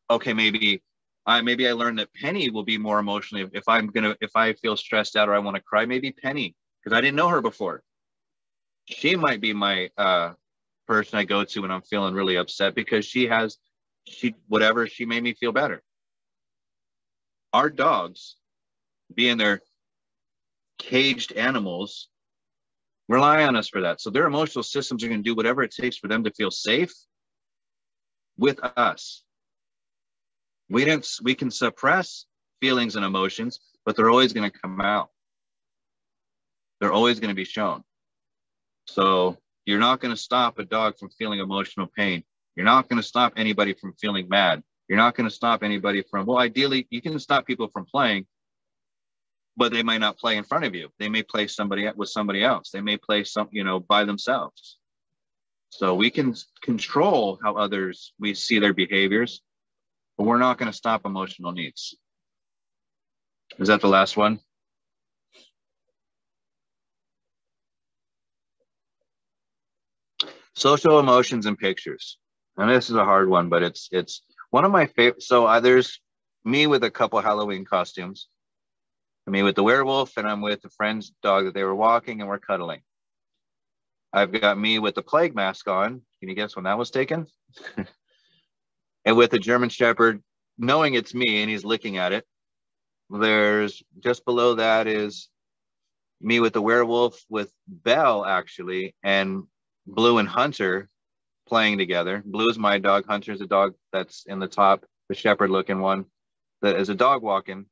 okay, maybe I learned that Penny will be more emotionally, if I feel stressed out or I want to cry, maybe Penny, because I didn't know her before. She might be my person I go to when I'm feeling really upset, because she made me feel better. Our dogs, being their caged animals, rely on us for that. So their emotional systems are going to do whatever it takes for them to feel safe with us. We can suppress feelings and emotions, but they're always going to come out. They're always going to be shown. So you're not going to stop a dog from feeling emotional pain. You're not going to stop anybody from feeling mad. You're not going to stop anybody from, well, ideally, you can stop people from playing, but they might not play in front of you. They may play with somebody else. They may play by themselves. So we can control how we see their behaviors, but we're not going to stop emotional needs. Is that the last one? Social emotions and pictures. And this is a hard one, but it's one of my favorite. So there's me with a couple Halloween costumes. Me with the werewolf, and I'm with a friend's dog that they were walking and we're cuddling. I've got me with the plague mask on. Can you guess when that was taken? And with a German Shepherd, knowing it's me and he's looking at it. There's just below that is me with the werewolf with Belle, actually, and Blue and Hunter playing together. Blue is my dog. Hunter is a dog that's in the top, the shepherd looking one, that is a dog walking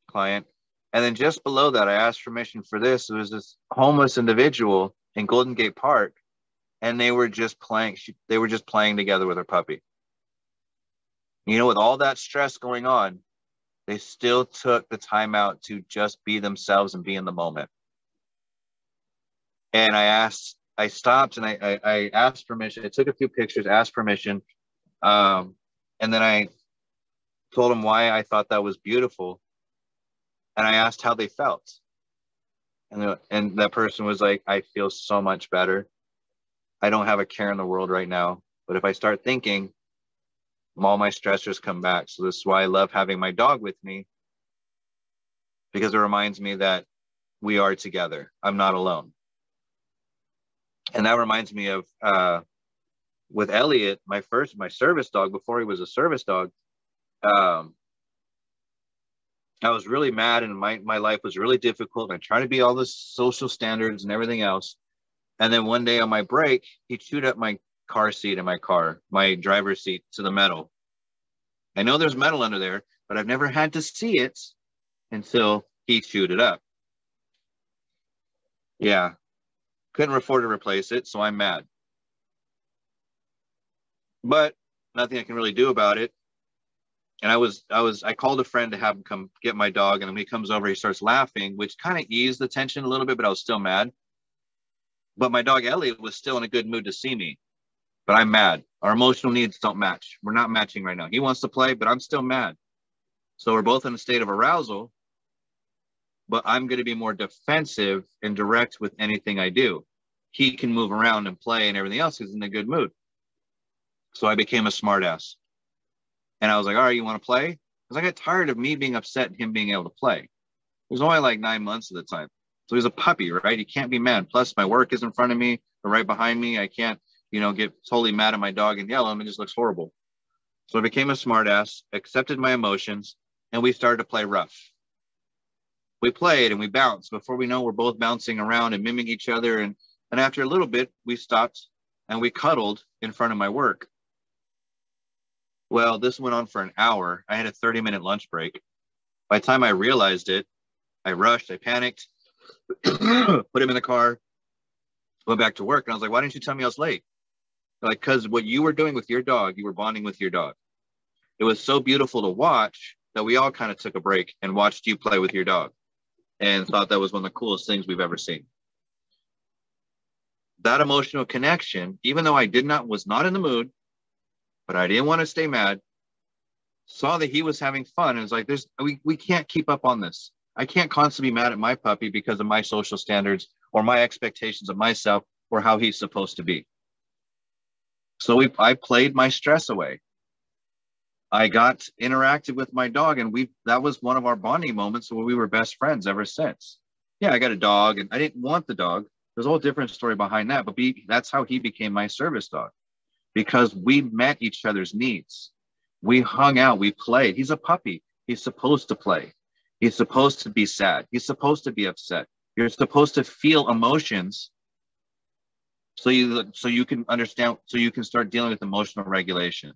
client. And then just below that, I asked permission for this. It was this homeless individual in Golden Gate Park, and they were just playing. They were just playing together with her puppy. You know, with all that stress going on, they still took the time out to just be themselves and be in the moment. And I stopped and I asked permission. I took a few pictures, asked permission. And then I told them why I thought that was beautiful. And I asked how they felt. And that person was like, I feel so much better. I don't have a care in the world right now. But if I start thinking, all my stressors come back. So this is why I love having my dog with me, because it reminds me that we are together. I'm not alone. And that reminds me of with Elliot, my service dog, before he was a service dog. I was really mad and my life was really difficult. I tried to be all the social standards and everything else. And then one day on my break, he chewed up my car seat in my car, my driver's seat, to the metal. I know there's metal under there, but I've never had to see it until he chewed it up. Yeah. Couldn't afford to replace it, so I'm mad. But nothing I can really do about it. And I called a friend to have him come get my dog, and when he comes over, he starts laughing, which kind of eased the tension a little bit, but I was still mad. But my dog Elliot was still in a good mood to see me. But I'm mad. Our emotional needs don't match. We're not matching right now. He wants to play, but I'm still mad. So we're both in a state of arousal, but I'm going to be more defensive and direct with anything I do. He can move around and play and everything else. He's in a good mood. So I became a smartass. And I was like, all right, you want to play? Because I got tired of me being upset and him being able to play. It was only like 9 months at the time. So he's a puppy, right? He can't be mad. Plus, my work is in front of me. They're right behind me. I can't, get totally mad at my dog and yell at him. It just looks horrible. So I became a smartass, accepted my emotions, and we started to play rough. We played and we bounced. Before we know, we're both bouncing around and mimicking each other. And after a little bit, we stopped and we cuddled in front of my work. Well, this went on for an hour. I had a 30-minute lunch break. By the time I realized it, I rushed, I panicked, put him in the car, went back to work. And I was like, why didn't you tell me I was late? They're like, because what you were doing with your dog, you were bonding with your dog. It was so beautiful to watch that we all kind of took a break and watched you play with your dog and thought that was one of the coolest things we've ever seen. That emotional connection, even though I was not in the mood, but I didn't want to stay mad, saw that he was having fun. And it's like, we can't keep up on this. I can't constantly be mad at my puppy because of my social standards or my expectations of myself or how he's supposed to be. So I played my stress away. I got interactive with my dog, and that was one of our bonding moments where we were best friends ever since. Yeah, I got a dog, and I didn't want the dog. There's a whole different story behind that, but that's how he became my service dog, because we met each other's needs. We hung out, we played. He's a puppy. He's supposed to play. He's supposed to be sad. He's supposed to be upset. You're supposed to feel emotions so you can understand, so you can start dealing with emotional regulation.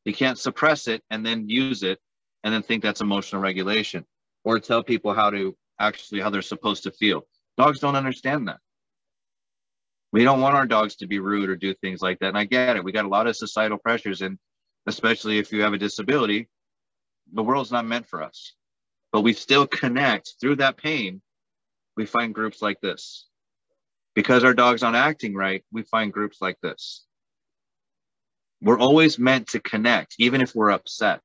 You can't suppress it and then use it and then think that's emotional regulation, or tell people how they're supposed to feel. Dogs don't understand that. We don't want our dogs to be rude or do things like that. And I get it. We got a lot of societal pressures, and especially if you have a disability, the world's not meant for us. But we still connect through that pain. We find groups like this. Because our dog's not acting right, we find groups like this. We're always meant to connect, even if we're upset.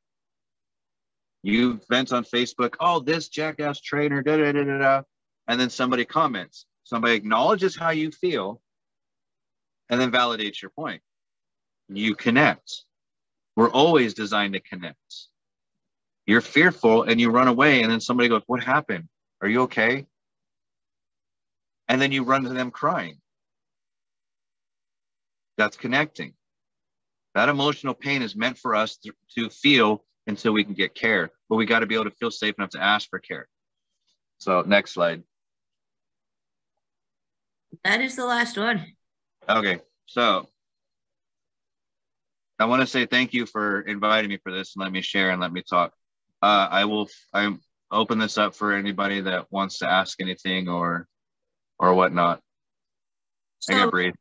You vent on Facebook, oh, this jackass trainer, da da da da da, and then somebody comments. Somebody acknowledges how you feel, and then validates your point. You connect. We're always designed to connect. You're fearful and you run away, and then somebody goes, what happened? Are you okay? And then you run to them crying. That's connecting. That emotional pain is meant for us to feel until we can get care, but we got to be able to feel safe enough to ask for care. So next slide. That is the last one. Okay, so I want to say thank you for inviting me for this and let me share and let me talk. I open this up for anybody that wants to ask anything or whatnot. I can breathe.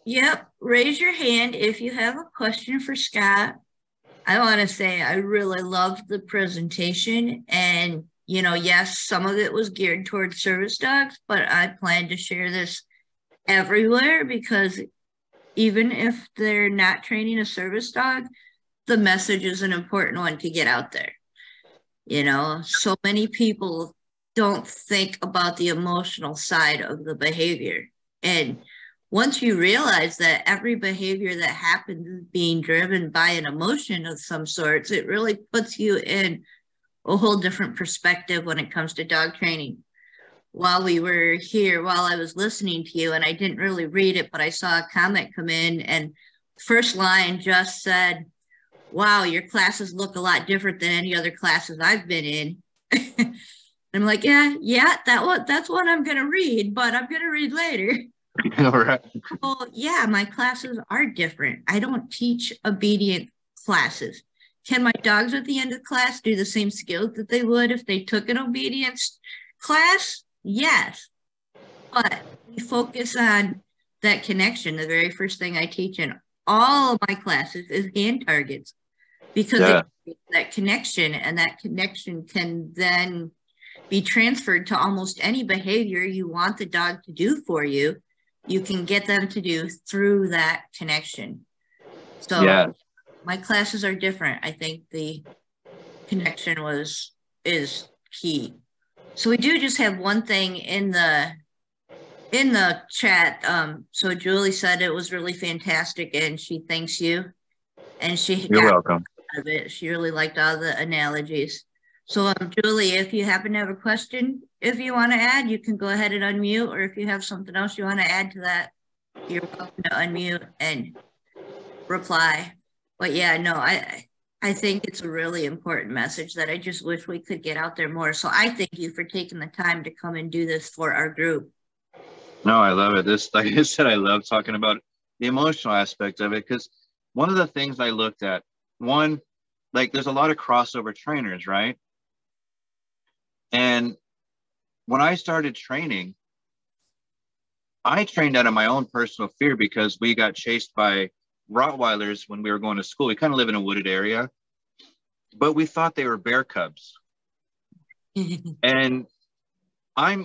Yep, raise your hand if you have a question for Scott. I want to say I really loved the presentation, and yes, some of it was geared towards service dogs, but I plan to share this everywhere, because even if they're not training a service dog, the message is an important one to get out there. So many people don't think about the emotional side of the behavior. And once you realize that every behavior that happens is being driven by an emotion of some sorts, it really puts you in a whole different perspective when it comes to dog training. While we were here, while I was listening to you, and I didn't really read it, but I saw a comment come in, and first line just said, wow, your classes look a lot different than any other classes I've been in. I'm like, yeah, that's what I'm going to read, but I'm going to read later. All right. Well, yeah, my classes are different. I don't teach obedient classes. Can my dogs at the end of class do the same skills that they would if they took an obedience class? Yes. But we focus on that connection. The very first thing I teach in all of my classes is hand targets, because that connection, and that connection can then be transferred to almost any behavior you want the dog to do for you. You can get them to do through that connection. So my classes are different. I think the connection is key. So we do just have one thing in the chat. So Julie said it was really fantastic, and she thanks you. And You're welcome. Out of it. She really liked all the analogies. So Julie, if you happen to have a question, if you want to add, you can go ahead and unmute, or if you have something else you want to add to that. You're welcome to unmute and reply. But yeah, no, I think it's a really important message that I just wish we could get out there more. So I thank you for taking the time to come and do this for our group. No, I love it. This, like I said, I love talking about the emotional aspect of it, because one of the things I looked at, one, like there's a lot of crossover trainers, right? And when I started training, I trained out of my own personal fear because we got chased by Rottweilers when we were going to school. We kind of live in a wooded area, but we thought they were bear cubs. And out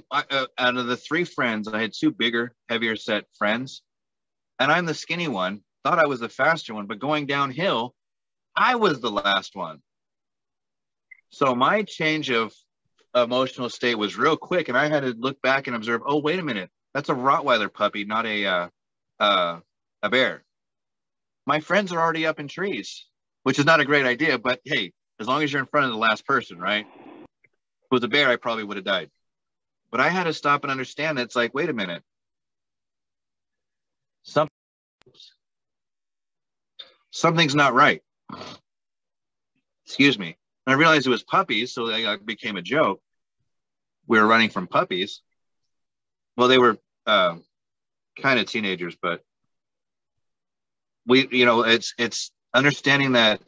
of the three friends, I had two bigger, heavier set friends, and I'm the skinny one. Thought I was the faster one, but going downhill, I was the last one. So my change of emotional state was real quick, and I had to look back and observe. Oh, wait a minute, that's a Rottweiler puppy, not a bear. My friends are already up in trees, which is not a great idea. But hey, as long as you're in front of the last person, right? If it was a bear, I probably would have died. But I had to stop and understand that it's like, wait a minute. Something's not right. Excuse me. And I realized it was puppies, so that became a joke. We were running from puppies. Well, they were kind of teenagers, but it's understanding that.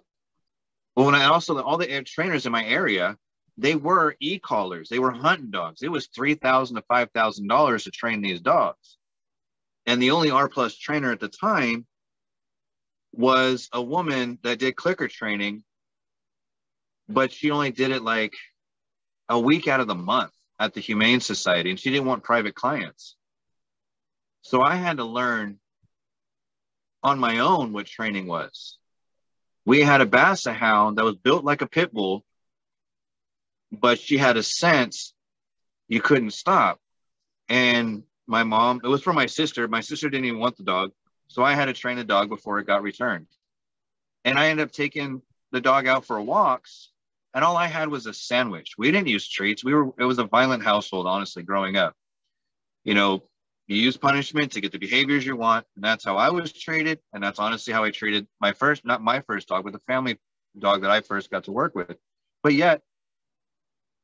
Well, when I also, all the trainers in my area, they were e-collars. They were hunting dogs. It was $3,000 to $5,000 to train these dogs. And the only R+ trainer at the time was a woman that did clicker training, but she only did it like a week out of the month at the Humane Society, and she didn't want private clients. So I had to learn on my own what training was. We had a Basset Hound that was built like a pit bull, but she had a sense you couldn't stop. And my mom, it was for my sister. My sister didn't even want the dog, so I had to train the dog before it got returned. And I ended up taking the dog out for walks, and all I had was a sandwich. We didn't use treats. It was a violent household, honestly, growing up. You use punishment to get the behaviors you want, and that's how I was treated. And that's honestly how I treated not my first dog, but the family dog that I first got to work with. But yet,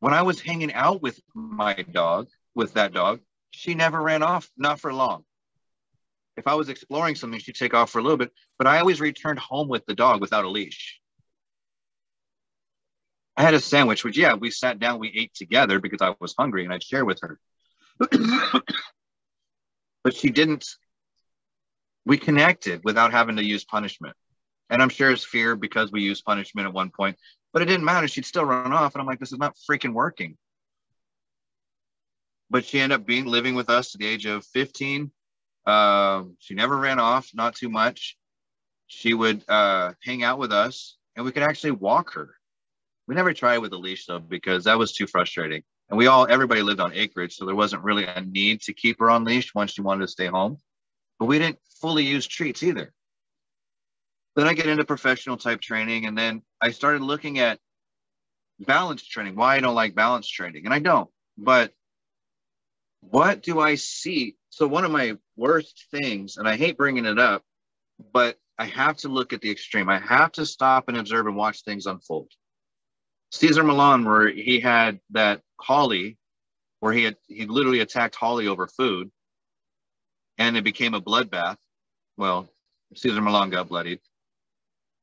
when I was hanging out with that dog, she never ran off, not for long. If I was exploring something, she'd take off for a little bit, but I always returned home with the dog without a leash. I had a sandwich, which, yeah, we sat down, we ate together because I was hungry and I'd share with her. But she didn't. We connected without having to use punishment. And I'm sure it's fear because we used punishment at one point, but it didn't matter. She'd still run off. And I'm like, this is not freaking working. But she ended up living with us to the age of 15. She never ran off, not too much. She would hang out with us, and we could actually walk her. We never tried with a leash, though, because that was too frustrating. And everybody lived on acreage, so there wasn't really a need to keep her on leash once she wanted to stay home. But we didn't fully use treats either. Then I get into professional type training, and then I started looking at balance training, why I don't like balance training. And I don't, but what do I see? So one of my worst things, and I hate bringing it up, but I have to look at the extreme. I have to stop and observe and watch things unfold. Cesar Millan, where he had that Holly, where he literally attacked Holly over food, and it became a bloodbath. Well, Cesar Millan got bloodied.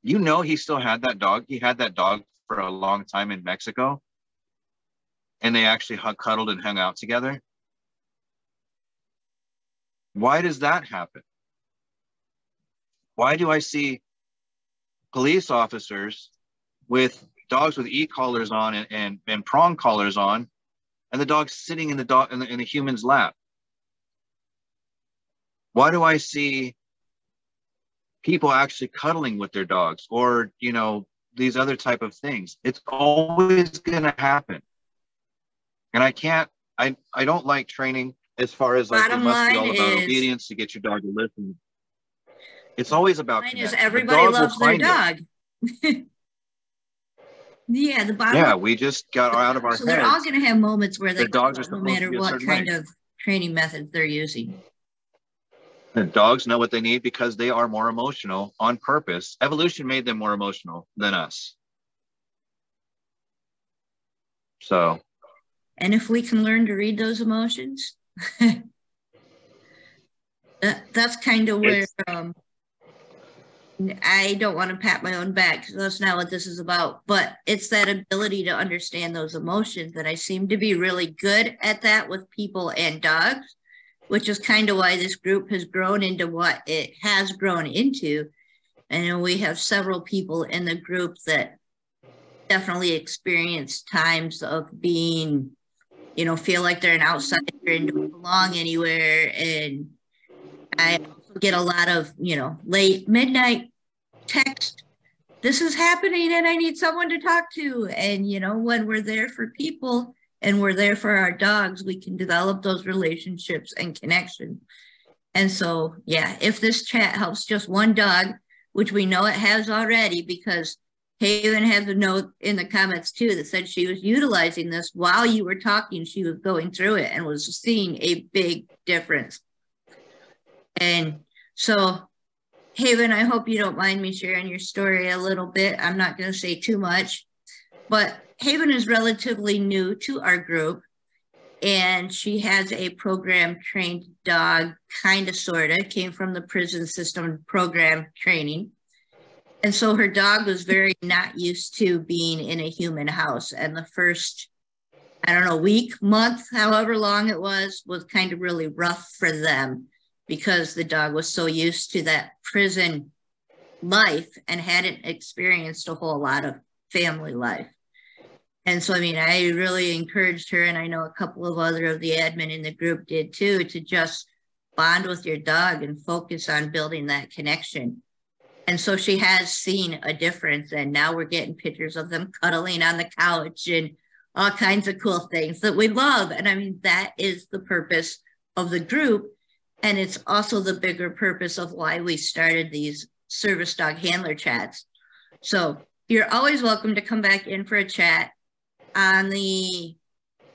He still had that dog. He had that dog for a long time in Mexico, and they actually cuddled and hung out together. Why does that happen? Why do I see police officers with dogs with e-collars on and prong collars on, and the dog's sitting in the human's lap? Why do I see people actually cuddling with their dogs, or these other type of things? It's always going to happen. And I don't like training as far as like it must be all about obedience to get your dog to listen. It's always about connection. Everybody loves their dog. Yeah, the bottom. Yeah, we just got out of our heads. So they're all going to have moments where the dogs are no matter what kind of training methods they're using. And dogs know what they need because they are more emotional on purpose. Evolution made them more emotional than us. So. And if we can learn to read those emotions, that's kind of where I don't want to pat my own back because that's not what this is about, but it's that ability to understand those emotions that I seem to be really good at that with people and dogs, which is kind of why this group has grown into what it has grown into. And we have several people in the group that definitely experience times of being, you know, feel like they're an outsider and don't belong anywhere. And I also get a lot of, you know, late midnight text, this is happening and I need someone to talk to. And, you know, when we're there for people and we're there for our dogs, we can develop those relationships and connection. And so, yeah, if this chat helps just one dog, which we know it has already because Haven has a note in the comments too that said she was utilizing this while you were talking. She was going through it and was seeing a big difference. And so, Haven, I hope you don't mind me sharing your story a little bit. I'm not going to say too much, but Haven is relatively new to our group, and she has a program trained dog, kind of, sort of, came from the prison system program training. And so her dog was very not used to being in a human house. And the first, I don't know, week, month, however long it was kind of really rough for them, because the dog was so used to that prison life and hadn't experienced a whole lot of family life. And so, I mean, I really encouraged her, and I know a couple of other of the admin in the group did too, to just bond with your dog and focus on building that connection. And so she has seen a difference, and now we're getting pictures of them cuddling on the couch and all kinds of cool things that we love. And I mean, that is the purpose of the group. And it's also the bigger purpose of why we started these service dog handler chats. So you're always welcome to come back in for a chat. On the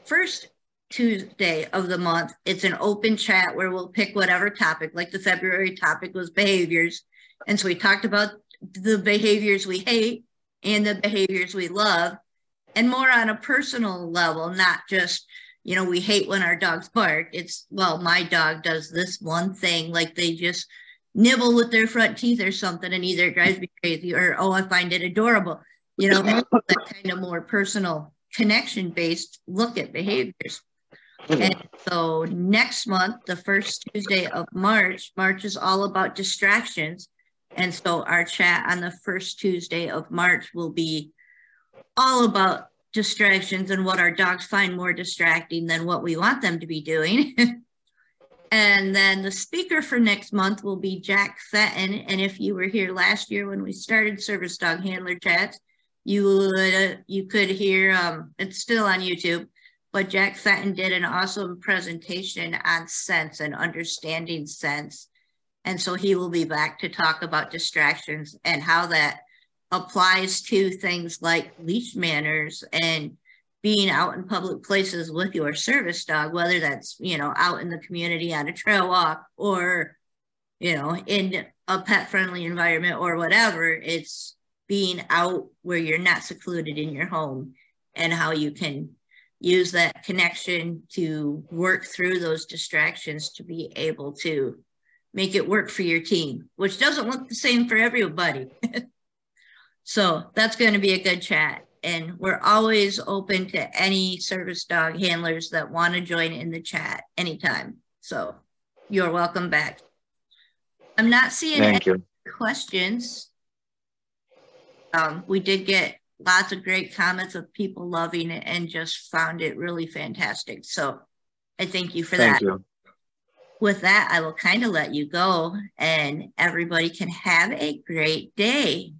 first Tuesday of the month, it's an open chat where we'll pick whatever topic, like the February topic was behaviors. And so we talked about the behaviors we hate and the behaviors we love, and more on a personal level, not just, you know, we hate when our dogs bark. It's, well, my dog does this one thing, like they just nibble with their front teeth or something, and either it drives me crazy or, oh, I find it adorable. You know, that kind of more personal connection-based look at behaviors. And so next month, the first Tuesday of March is all about distractions. And so our chat on the first Tuesday of March will be all about distractions and what our dogs find more distracting than what we want them to be doing. And then the speaker for next month will be Jack Fenton. And if you were here last year when we started Service Dog Handler Chats, you could hear, it's still on YouTube, but Jack Fenton did an awesome presentation on sense and understanding sense. And so he will be back to talk about distractions and how that applies to things like leash manners and being out in public places with your service dog, whether that's, you know, out in the community on a trail walk or, you know, in a pet-friendly environment or whatever. It's being out where you're not secluded in your home, and how you can use that connection to work through those distractions to be able to make it work for your team, which doesn't look the same for everybody. So that's going to be a good chat. And we're always open to any service dog handlers that want to join in the chat anytime. So you're welcome back. I'm not seeing any questions. We did get lots of great comments of people loving it and just found it really fantastic. So I thank you for that. You. With that, I will kind of let you go, and everybody can have a great day.